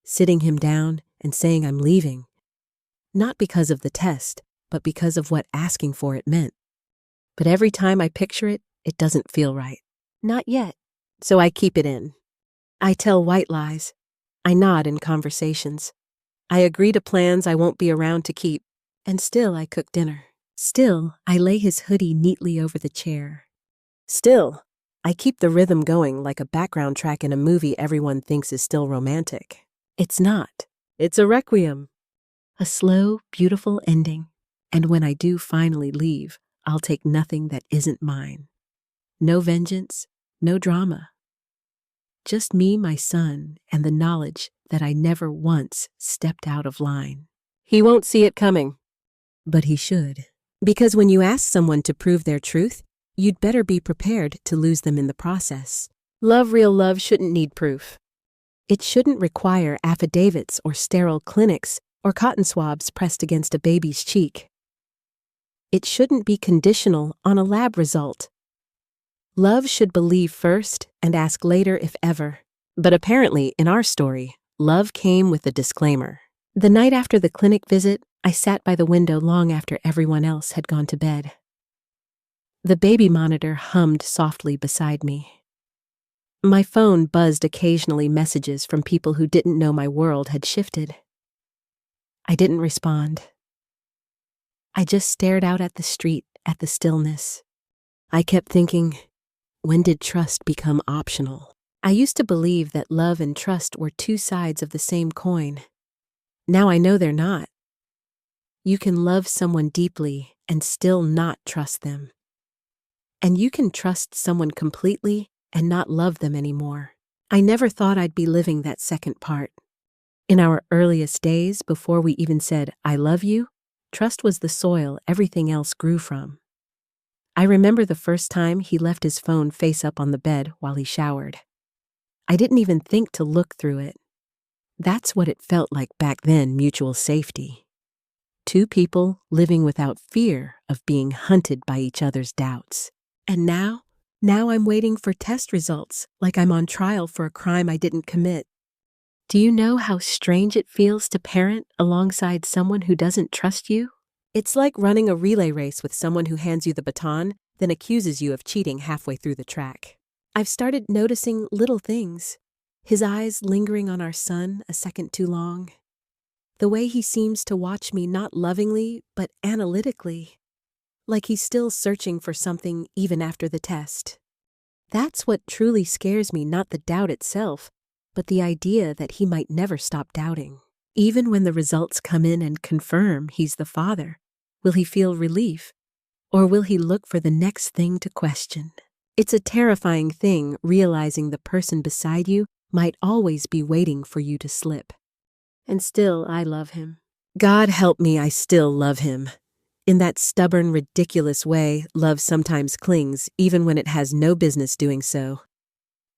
sitting him down and saying I'm leaving. Not because of the test, but because of what asking for it meant. But every time I picture it, it doesn't feel right. Not yet. So I keep it in. I tell white lies. I nod in conversations. I agree to plans I won't be around to keep. And still I cook dinner. Still, I lay his hoodie neatly over the chair. Still, I keep the rhythm going like a background track in a movie everyone thinks is still romantic. It's not. It's a requiem. A slow, beautiful ending. And when I do finally leave, I'll take nothing that isn't mine. No vengeance, no drama. Just me, my son, and the knowledge that I never once stepped out of line. He won't see it coming. But he should. Because when you ask someone to prove their truth, you'd better be prepared to lose them in the process. Real love shouldn't need proof. It shouldn't require affidavits or sterile clinics or cotton swabs pressed against a baby's cheek. It shouldn't be conditional on a lab result. Love should believe first and ask later if ever. But apparently, in our story, love came with a disclaimer. The night after the clinic visit, I sat by the window long after everyone else had gone to bed. The baby monitor hummed softly beside me. My phone buzzed occasionally messages from people who didn't know my world had shifted. I didn't respond. I just stared out at the street, at the stillness. I kept thinking, when did trust become optional? I used to believe that love and trust were two sides of the same coin. Now I know they're not. You can love someone deeply and still not trust them. And you can trust someone completely and not love them anymore. I never thought I'd be living that second part. In our earliest days, before we even said, I love you, trust was the soil everything else grew from. I remember the first time he left his phone face up on the bed while he showered. I didn't even think to look through it. That's what it felt like back then, mutual safety. Two people living without fear of being hunted by each other's doubts. And now, Now I'm waiting for test results, like I'm on trial for a crime I didn't commit. Do you know how strange it feels to parent alongside someone who doesn't trust you? It's like running a relay race with someone who hands you the baton, then accuses you of cheating halfway through the track. I've started noticing little things. His eyes lingering on our son a second too long. The way he seems to watch me not lovingly, but analytically. Like he's still searching for something even after the test. That's what truly scares me, not the doubt itself, but the idea that he might never stop doubting. Even when the results come in and confirm he's the father, will he feel relief? Or will he look for the next thing to question? It's a terrifying thing realizing the person beside you might always be waiting for you to slip. And still, I love him. God help me, I still love him. In that stubborn, ridiculous way, love sometimes clings, even when it has no business doing so.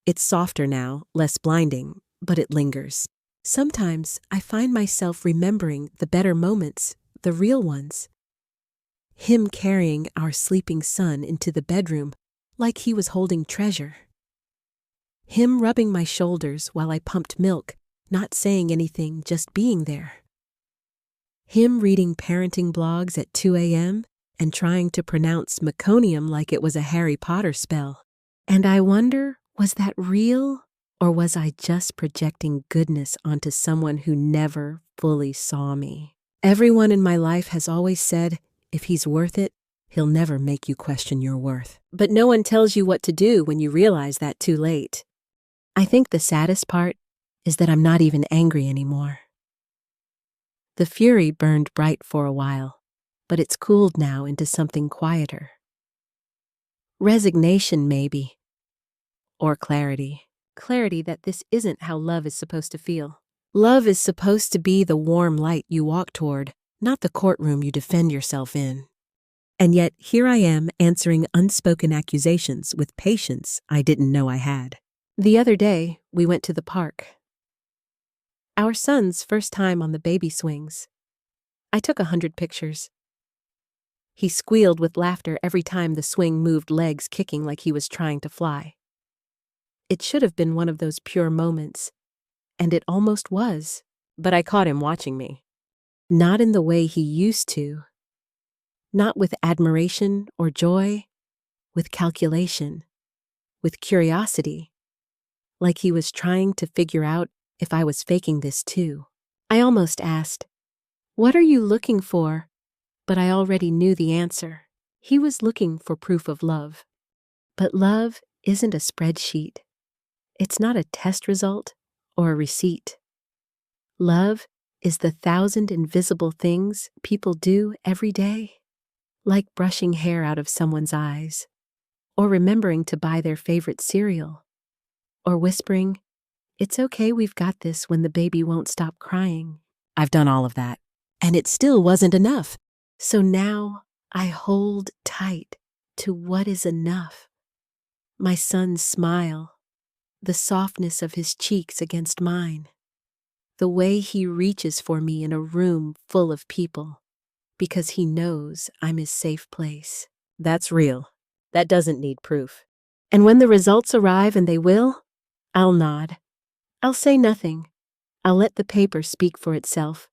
It's softer now, less blinding, but it lingers. Sometimes I find myself remembering the better moments, the real ones. Him carrying our sleeping son into the bedroom like he was holding treasure. Him rubbing my shoulders while I pumped milk, not saying anything, just being there. Him reading parenting blogs at 2 a.m. and trying to pronounce meconium like it was a Harry Potter spell. And I wonder, was that real, or was I just projecting goodness onto someone who never fully saw me? Everyone in my life has always said, if he's worth it, he'll never make you question your worth. But no one tells you what to do when you realize that too late. I think the saddest part is that I'm not even angry anymore. The fury burned bright for a while, but it's cooled now into something quieter. Resignation, maybe. Or clarity. Clarity that this isn't how love is supposed to feel. Love is supposed to be the warm light you walk toward, not the courtroom you defend yourself in. And yet, here I am answering unspoken accusations with patience I didn't know I had. The other day, we went to the park. Our son's first time on the baby swings. I took 100 pictures. He squealed with laughter every time the swing moved, legs kicking like he was trying to fly. It should have been one of those pure moments, and it almost was, but I caught him watching me. Not in the way he used to. Not with admiration or joy, with calculation, with curiosity, like he was trying to figure out if I was faking this too. I almost asked, "What are you looking for?" But I already knew the answer. He was looking for proof of love. But love isn't a spreadsheet. It's not a test result or a receipt. Love is the 1,000 invisible things people do every day, like brushing hair out of someone's eyes, or remembering to buy their favorite cereal, or whispering, "It's okay, we've got this," when the baby won't stop crying. I've done all of that, and it still wasn't enough. So now I hold tight to what is enough. My son's smile, the softness of his cheeks against mine, the way he reaches for me in a room full of people, because he knows I'm his safe place. That's real. That doesn't need proof. And when the results arrive, and they will, I'll nod. I'll say nothing. I'll let the paper speak for itself.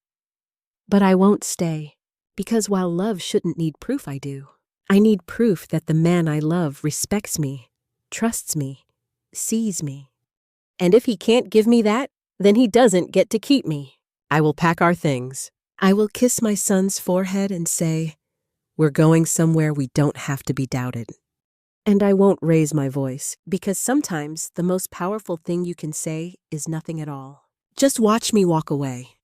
But I won't stay, because while love shouldn't need proof, I do. I need proof that the man I love respects me, trusts me, sees me. And if he can't give me that, then he doesn't get to keep me. I will pack our things. I will kiss my son's forehead and say, "We're going somewhere we don't have to be doubted." And I won't raise my voice, because sometimes the most powerful thing you can say is nothing at all. Just watch me walk away.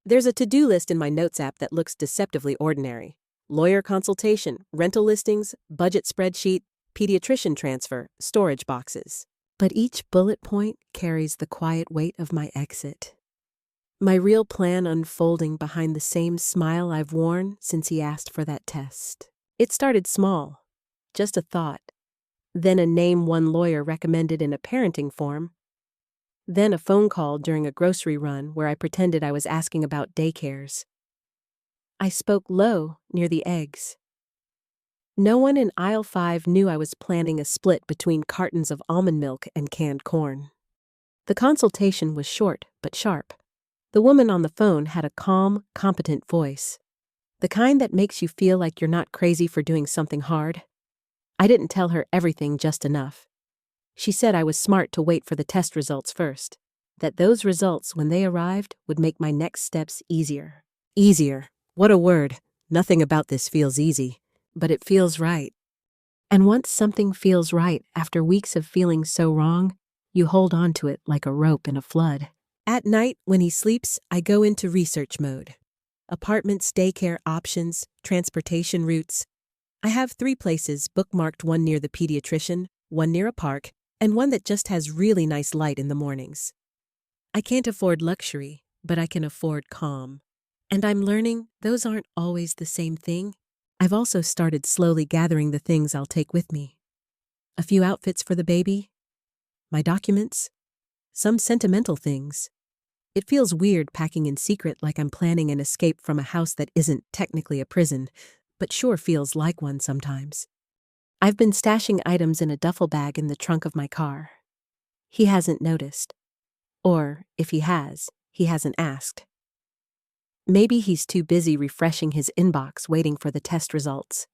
There's a to-do list in my notes app that looks deceptively ordinary. Lawyer consultation, rental listings, budget spreadsheet, pediatrician transfer, storage boxes. But each bullet point carries the quiet weight of my exit. My real plan unfolding behind the same smile I've worn since he asked for that test. It started small, just a thought. Then a name one lawyer recommended in a parenting form. Then a phone call during a grocery run where I pretended I was asking about daycares. I spoke low near the eggs. No one in aisle 5 knew I was planning a split between cartons of almond milk and canned corn. The consultation was short but sharp. The woman on the phone had a calm, competent voice. The kind that makes you feel like you're not crazy for doing something hard. I didn't tell her everything just enough. She said I was smart to wait for the test results first. That those results, when they arrived, would make my next steps easier. Easier. What a word. Nothing about this feels easy. But it feels right. And once something feels right, after weeks of feeling so wrong, you hold on to it like a rope in a flood. At night, when he sleeps, I go into research mode. Apartments, daycare options, transportation routes. I have 3 places bookmarked, one near the pediatrician, one near a park, and one that just has really nice light in the mornings. I can't afford luxury, but I can afford calm. And I'm learning those aren't always the same thing. I've also started slowly gathering the things I'll take with me. A few outfits for the baby, my documents, some sentimental things. It feels weird packing in secret like I'm planning an escape from a house that isn't technically a prison, but sure feels like one sometimes. I've been stashing items in a duffel bag in the trunk of my car. He hasn't noticed. Or, if he has, he hasn't asked. Maybe he's too busy refreshing his inbox waiting for the test results.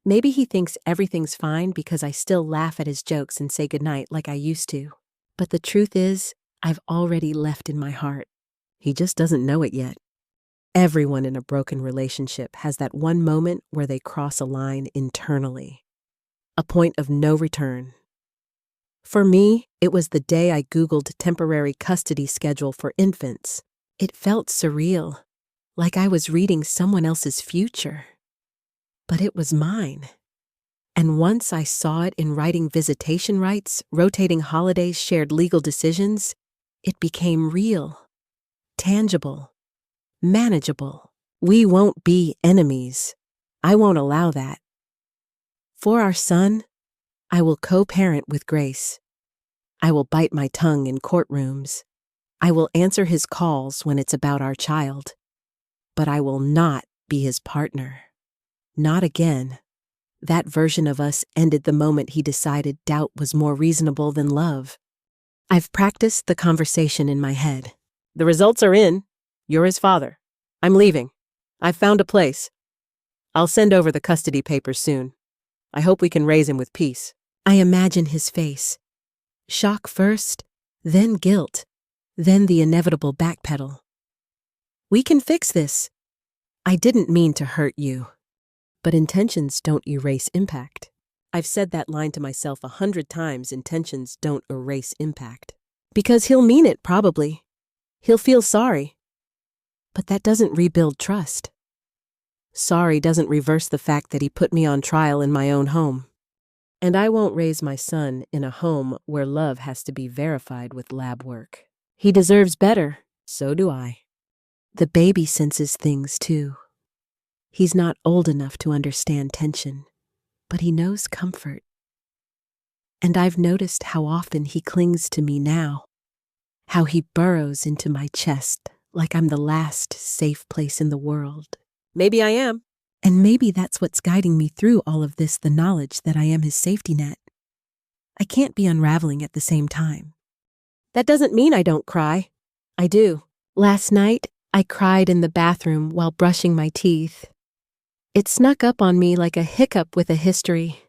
Maybe he thinks everything's fine because I still laugh at his jokes and say goodnight like I used to. But the truth is, I've already left in my heart. He just doesn't know it yet. Everyone in a broken relationship has that one moment where they cross a line internally. A point of no return. For me, it was the day I Googled temporary custody schedule for infants. It felt surreal, like I was reading someone else's future. But it was mine. And once I saw it in writing visitation rights, rotating holidays, shared legal decisions, it became real, tangible, manageable. We won't be enemies. I won't allow that. For our son, I will co-parent with Grace. I will bite my tongue in courtrooms. I will answer his calls when it's about our child. But I will not be his partner. Not again. That version of us ended the moment he decided doubt was more reasonable than love. I've practiced the conversation in my head. The results are in. You're his father. I'm leaving. I've found a place. I'll send over the custody papers soon. I hope we can raise him with peace. I imagine his face. Shock first, then guilt, then the inevitable backpedal. We can fix this. I didn't mean to hurt you. But intentions don't erase impact. I've said that line to myself 100 times, intentions don't erase impact. Because he'll mean it, probably. He'll feel sorry. But that doesn't rebuild trust. Sorry doesn't reverse the fact that he put me on trial in my own home. And I won't raise my son in a home where love has to be verified with lab work. He deserves better. So do I. The baby senses things, too. He's not old enough to understand tension, but he knows comfort. And I've noticed how often he clings to me now, how he burrows into my chest like I'm the last safe place in the world. Maybe I am. And maybe that's what's guiding me through all of this, the knowledge that I am his safety net. I can't be unraveling at the same time. That doesn't mean I don't cry. I do. Last night, I cried in the bathroom while brushing my teeth. It snuck up on me like a hiccup with a history.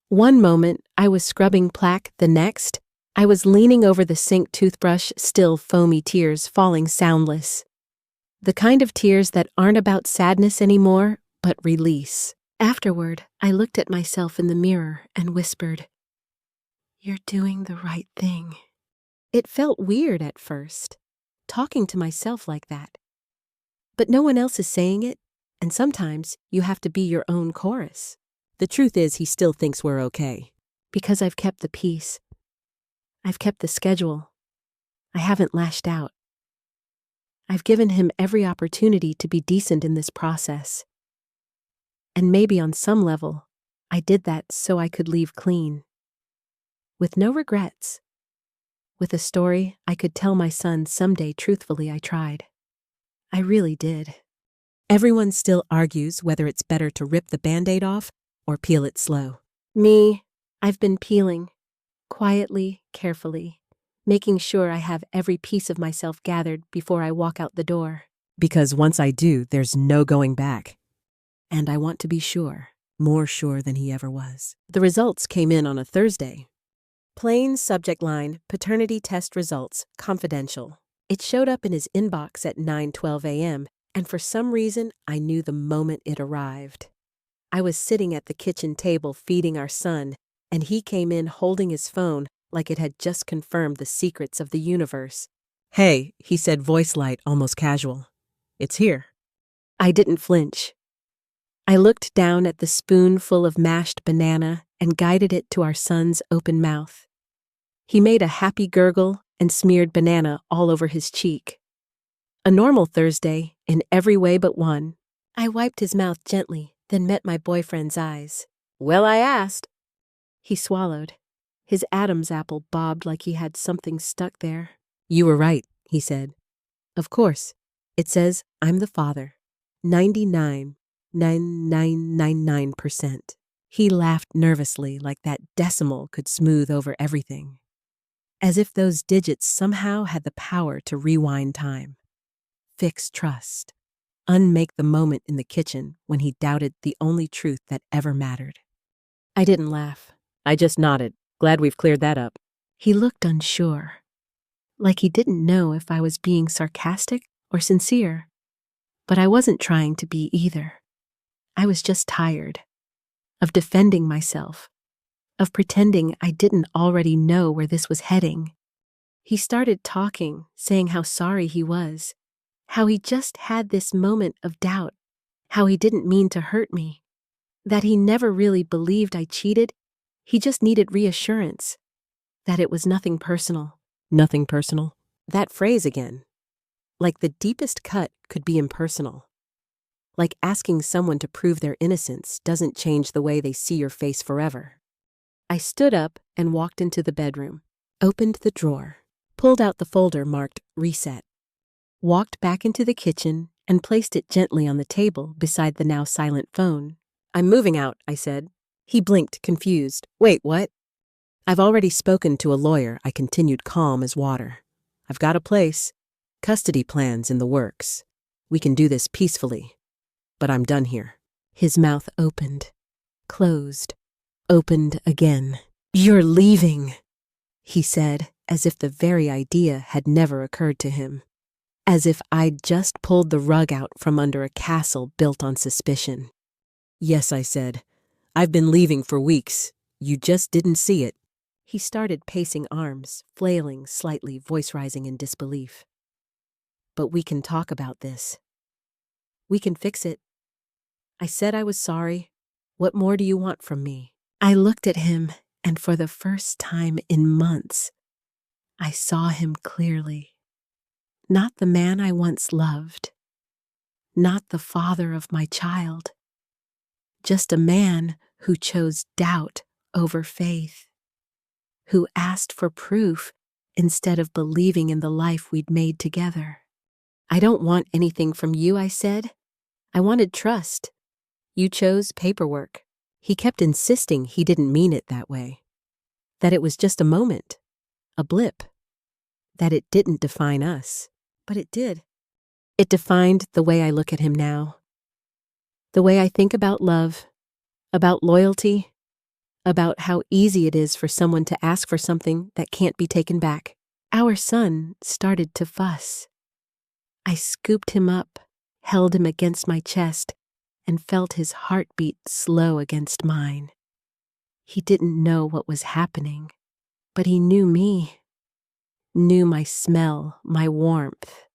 One moment, I was scrubbing plaque. The next, I was leaning over the sink toothbrush, still foamy tears falling soundless. The kind of tears that aren't about sadness anymore, but release. Afterward, I looked at myself in the mirror and whispered, "You're doing the right thing." It felt weird at first, talking to myself like that. But no one else is saying it, and sometimes you have to be your own chorus. The truth is, he still thinks we're okay. Because I've kept the peace. I've kept the schedule. I haven't lashed out. I've given him every opportunity to be decent in this process. And maybe on some level, I did that so I could leave clean. With no regrets. With a story I could tell my son someday. Truthfully, I tried. I really did. Everyone still argues whether it's better to rip the Band-Aid off or peel it slow. Me, I've been peeling, quietly, carefully, making sure I have every piece of myself gathered before I walk out the door. Because once I do, there's no going back. And I want to be sure, more sure than he ever was. The results came in on a Thursday. Plain subject line, paternity test results, confidential. It showed up in his inbox at 9:12 a.m., and for some reason, I knew the moment it arrived. I was sitting at the kitchen table feeding our son, and he came in holding his phone like it had just confirmed the secrets of the universe. "Hey," he said, voice light, almost casual. "It's here." I didn't flinch. I looked down at the spoonful of mashed banana and guided it to our son's open mouth. He made a happy gurgle and smeared banana all over his cheek. A normal Thursday in every way but one. I wiped his mouth gently, then met my boyfriend's eyes. "Well, I asked." He swallowed. His Adam's apple bobbed like he had something stuck there. "You were right," he said. "Of course. It says I'm the father. 99.9999%. He laughed nervously like that decimal could smooth over everything. As if those digits somehow had the power to rewind time. Fix trust. Unmake the moment in the kitchen when he doubted the only truth that ever mattered. I didn't laugh. I just nodded. "Glad we've cleared that up." He looked unsure, like he didn't know if I was being sarcastic or sincere. But I wasn't trying to be either. I was just tired of defending myself, of pretending I didn't already know where this was heading. He started talking, saying how sorry he was, how he just had this moment of doubt, how he didn't mean to hurt me, that he never really believed I cheated, he just needed reassurance, that it was nothing personal. Nothing personal? That phrase again. Like the deepest cut could be impersonal. Like asking someone to prove their innocence doesn't change the way they see your face forever. I stood up and walked into the bedroom, opened the drawer, pulled out the folder marked Reset, walked back into the kitchen and placed it gently on the table beside the now silent phone. "I'm moving out," I said. He blinked, confused. "Wait, what?" "I've already spoken to a lawyer," I continued, calm as water. "I've got a place. Custody plans in the works. We can do this peacefully. But I'm done here." His mouth opened, closed, opened again. "You're leaving," he said, as if the very idea had never occurred to him. As if I'd just pulled the rug out from under a castle built on suspicion. "Yes," I said. "I've been leaving for weeks. You just didn't see it." He started pacing arms, flailing slightly, voice rising in disbelief. "But we can talk about this. We can fix it. I said I was sorry. What more do you want from me?" I looked at him, and for the first time in months, I saw him clearly. Not the man I once loved. Not the father of my child. Just a man who chose doubt over faith. Who asked for proof instead of believing in the life we'd made together. "I don't want anything from you," I said. "I wanted trust. You chose paperwork." He kept insisting he didn't mean it that way. That it was just a moment, a blip. That it didn't define us. But it did. It defined the way I look at him now. The way I think about love, about loyalty, about how easy it is for someone to ask for something that can't be taken back. Our son started to fuss. I scooped him up, held him against my chest, and felt his heartbeat slow against mine. He didn't know what was happening, but he knew me. Knew my smell, my warmth.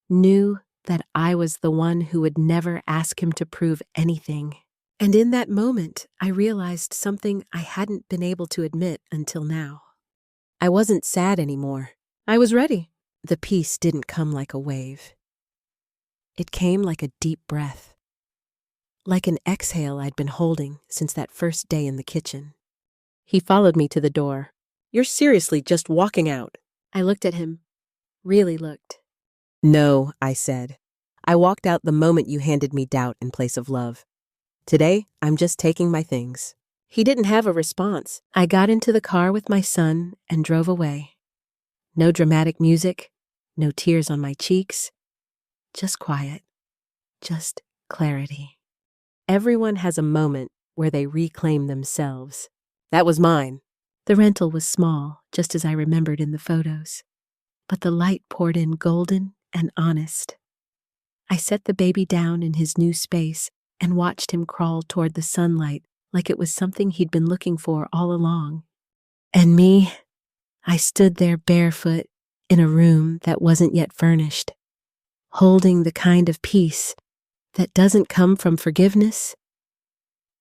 Knew that I was the one who would never ask him to prove anything. And in that moment, I realized something I hadn't been able to admit until now. I wasn't sad anymore. I was ready. The peace didn't come like a wave. It came like a deep breath. Like an exhale I'd been holding since that first day in the kitchen. He followed me to the door. "You're seriously just walking out?" I looked at him. Really looked. "No," I said. I walked out the moment you handed me doubt in place of love. Today, I'm just taking my things. He didn't have a response. I got into the car with my son and drove away. No dramatic music, no tears on my cheeks, just quiet, just clarity. Everyone has a moment where they reclaim themselves. That was mine. The rental was small, just as I remembered in the photos, but the light poured in golden and honest. I set the baby down in his new space and watched him crawl toward the sunlight like it was something he'd been looking for all along. And me, I stood there barefoot in a room that wasn't yet furnished, holding the kind of peace that doesn't come from forgiveness,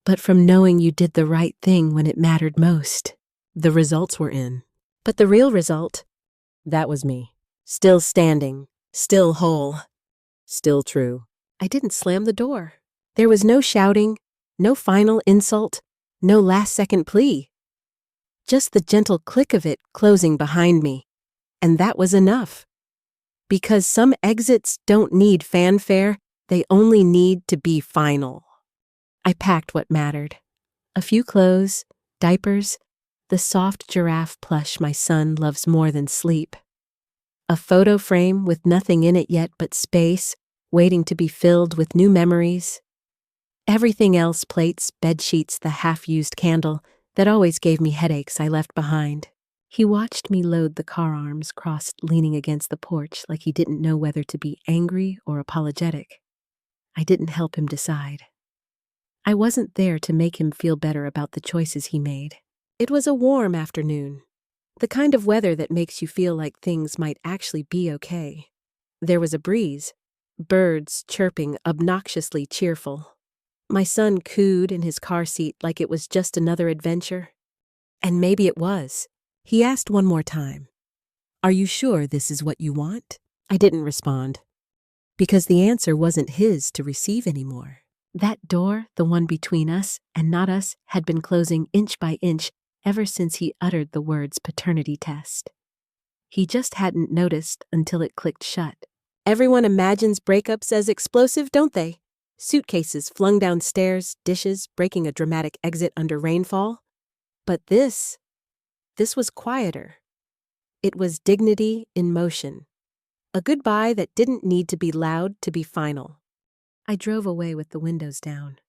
but from knowing you did the right thing when it mattered most. The results were in. But the real result, That was me. Still standing, still whole, still true. I didn't slam the door. There was no shouting, no final insult, no last-second plea. Just the gentle click of it closing behind me. And that was enough. Because some exits don't need fanfare, they only need to be final. I packed what mattered. A few clothes, diapers, the soft giraffe plush my son loves more than sleep. A photo frame with nothing in it yet but space, waiting to be filled with new memories. Everything else, plates, bed sheets, the half-used candle that always gave me headaches, I left behind. He watched me load the car, arms crossed, leaning against the porch like he didn't know whether to be angry or apologetic. I didn't help him decide. I wasn't there to make him feel better about the choices he made. It was a warm afternoon, the kind of weather that makes you feel like things might actually be okay. There was a breeze, birds chirping obnoxiously cheerful. My son cooed in his car seat like it was just another adventure. And maybe it was. He asked one more time, Are you sure this is what you want? I didn't respond. Because the answer wasn't his to receive anymore. That door, the one between us and not us, had been closing inch by inch ever since he uttered the words paternity test. He just hadn't noticed until it clicked shut. Everyone imagines breakups as explosive, don't they? Suitcases flung downstairs, dishes, breaking a dramatic exit under rainfall. But this was quieter. It was dignity in motion. A goodbye that didn't need to be loud to be final. I drove away with the windows down.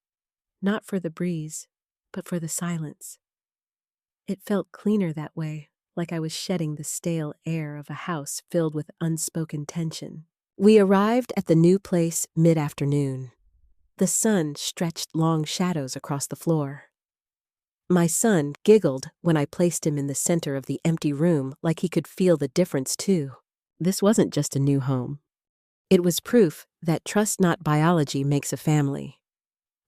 Not for the breeze, but for the silence. It felt cleaner that way, like I was shedding the stale air of a house filled with unspoken tension. We arrived at the new place mid-afternoon. The sun stretched long shadows across the floor. My son giggled when I placed him in the center of the empty room like he could feel the difference too. This wasn't just a new home. It was proof that trust not biology makes a family.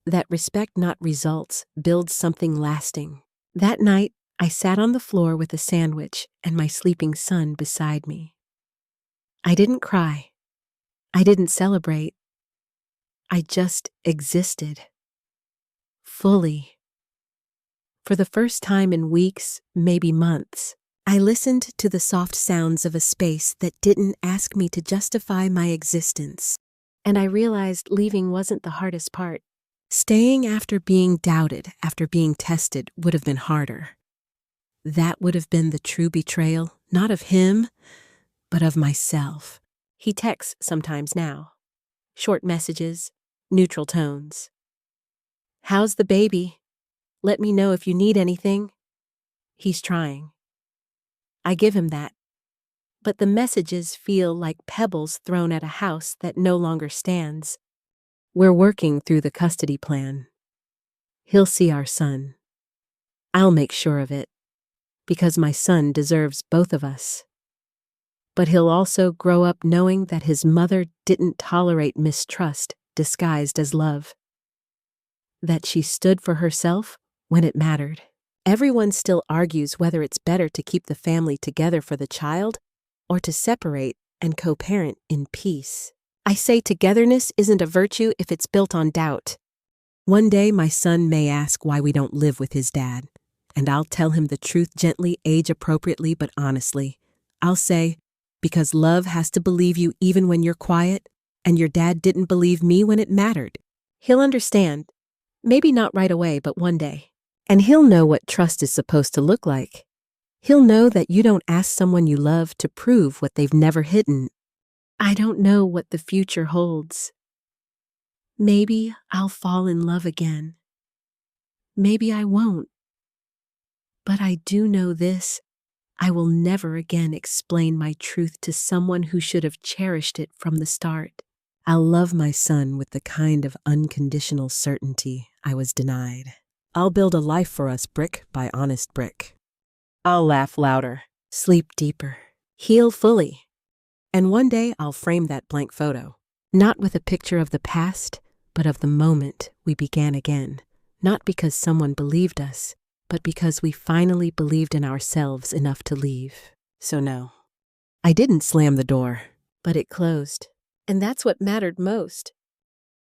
That respect not results builds something lasting. That night, I sat on the floor with a sandwich and my sleeping son beside me. I didn't cry. I didn't celebrate. I just existed. Fully. For the first time in weeks, maybe months, I listened to the soft sounds of a space that didn't ask me to justify my existence. And I realized leaving wasn't the hardest part. Staying after being doubted, after being tested, would have been harder. That would have been the true betrayal, not of him, but of myself. He texts sometimes now. Short messages, neutral tones. How's the baby? Let me know if you need anything. He's trying. I give him that. But the messages feel like pebbles thrown at a house that no longer stands. We're working through the custody plan. He'll see our son. I'll make sure of it, because my son deserves both of us. But he'll also grow up knowing that his mother didn't tolerate mistrust disguised as love. That she stood for herself when it mattered. Everyone still argues whether it's better to keep the family together for the child or to separate and co-parent in peace. I say togetherness isn't a virtue if it's built on doubt. One day my son may ask why we don't live with his dad, and I'll tell him the truth gently, age-appropriately, but honestly. I'll say, because love has to believe you even when you're quiet, And your dad didn't believe me when it mattered. He'll understand. Maybe not right away, but one day. And he'll know what trust is supposed to look like. He'll know that you don't ask someone you love to prove what they've never hidden. I don't know what the future holds. Maybe I'll fall in love again. Maybe I won't. But I do know this. I will never again explain my truth to someone who should have cherished it from the start. I'll love my son with the kind of unconditional certainty I was denied. I'll build a life for us brick by honest brick. I'll laugh louder, Sleep deeper. Heal fully. and one day I'll frame that blank photo. Not with a picture of the past, but of the moment we began again. Not because someone believed us, but because we finally believed in ourselves enough to leave. So no, I didn't slam the door. But it closed. And that's what mattered most.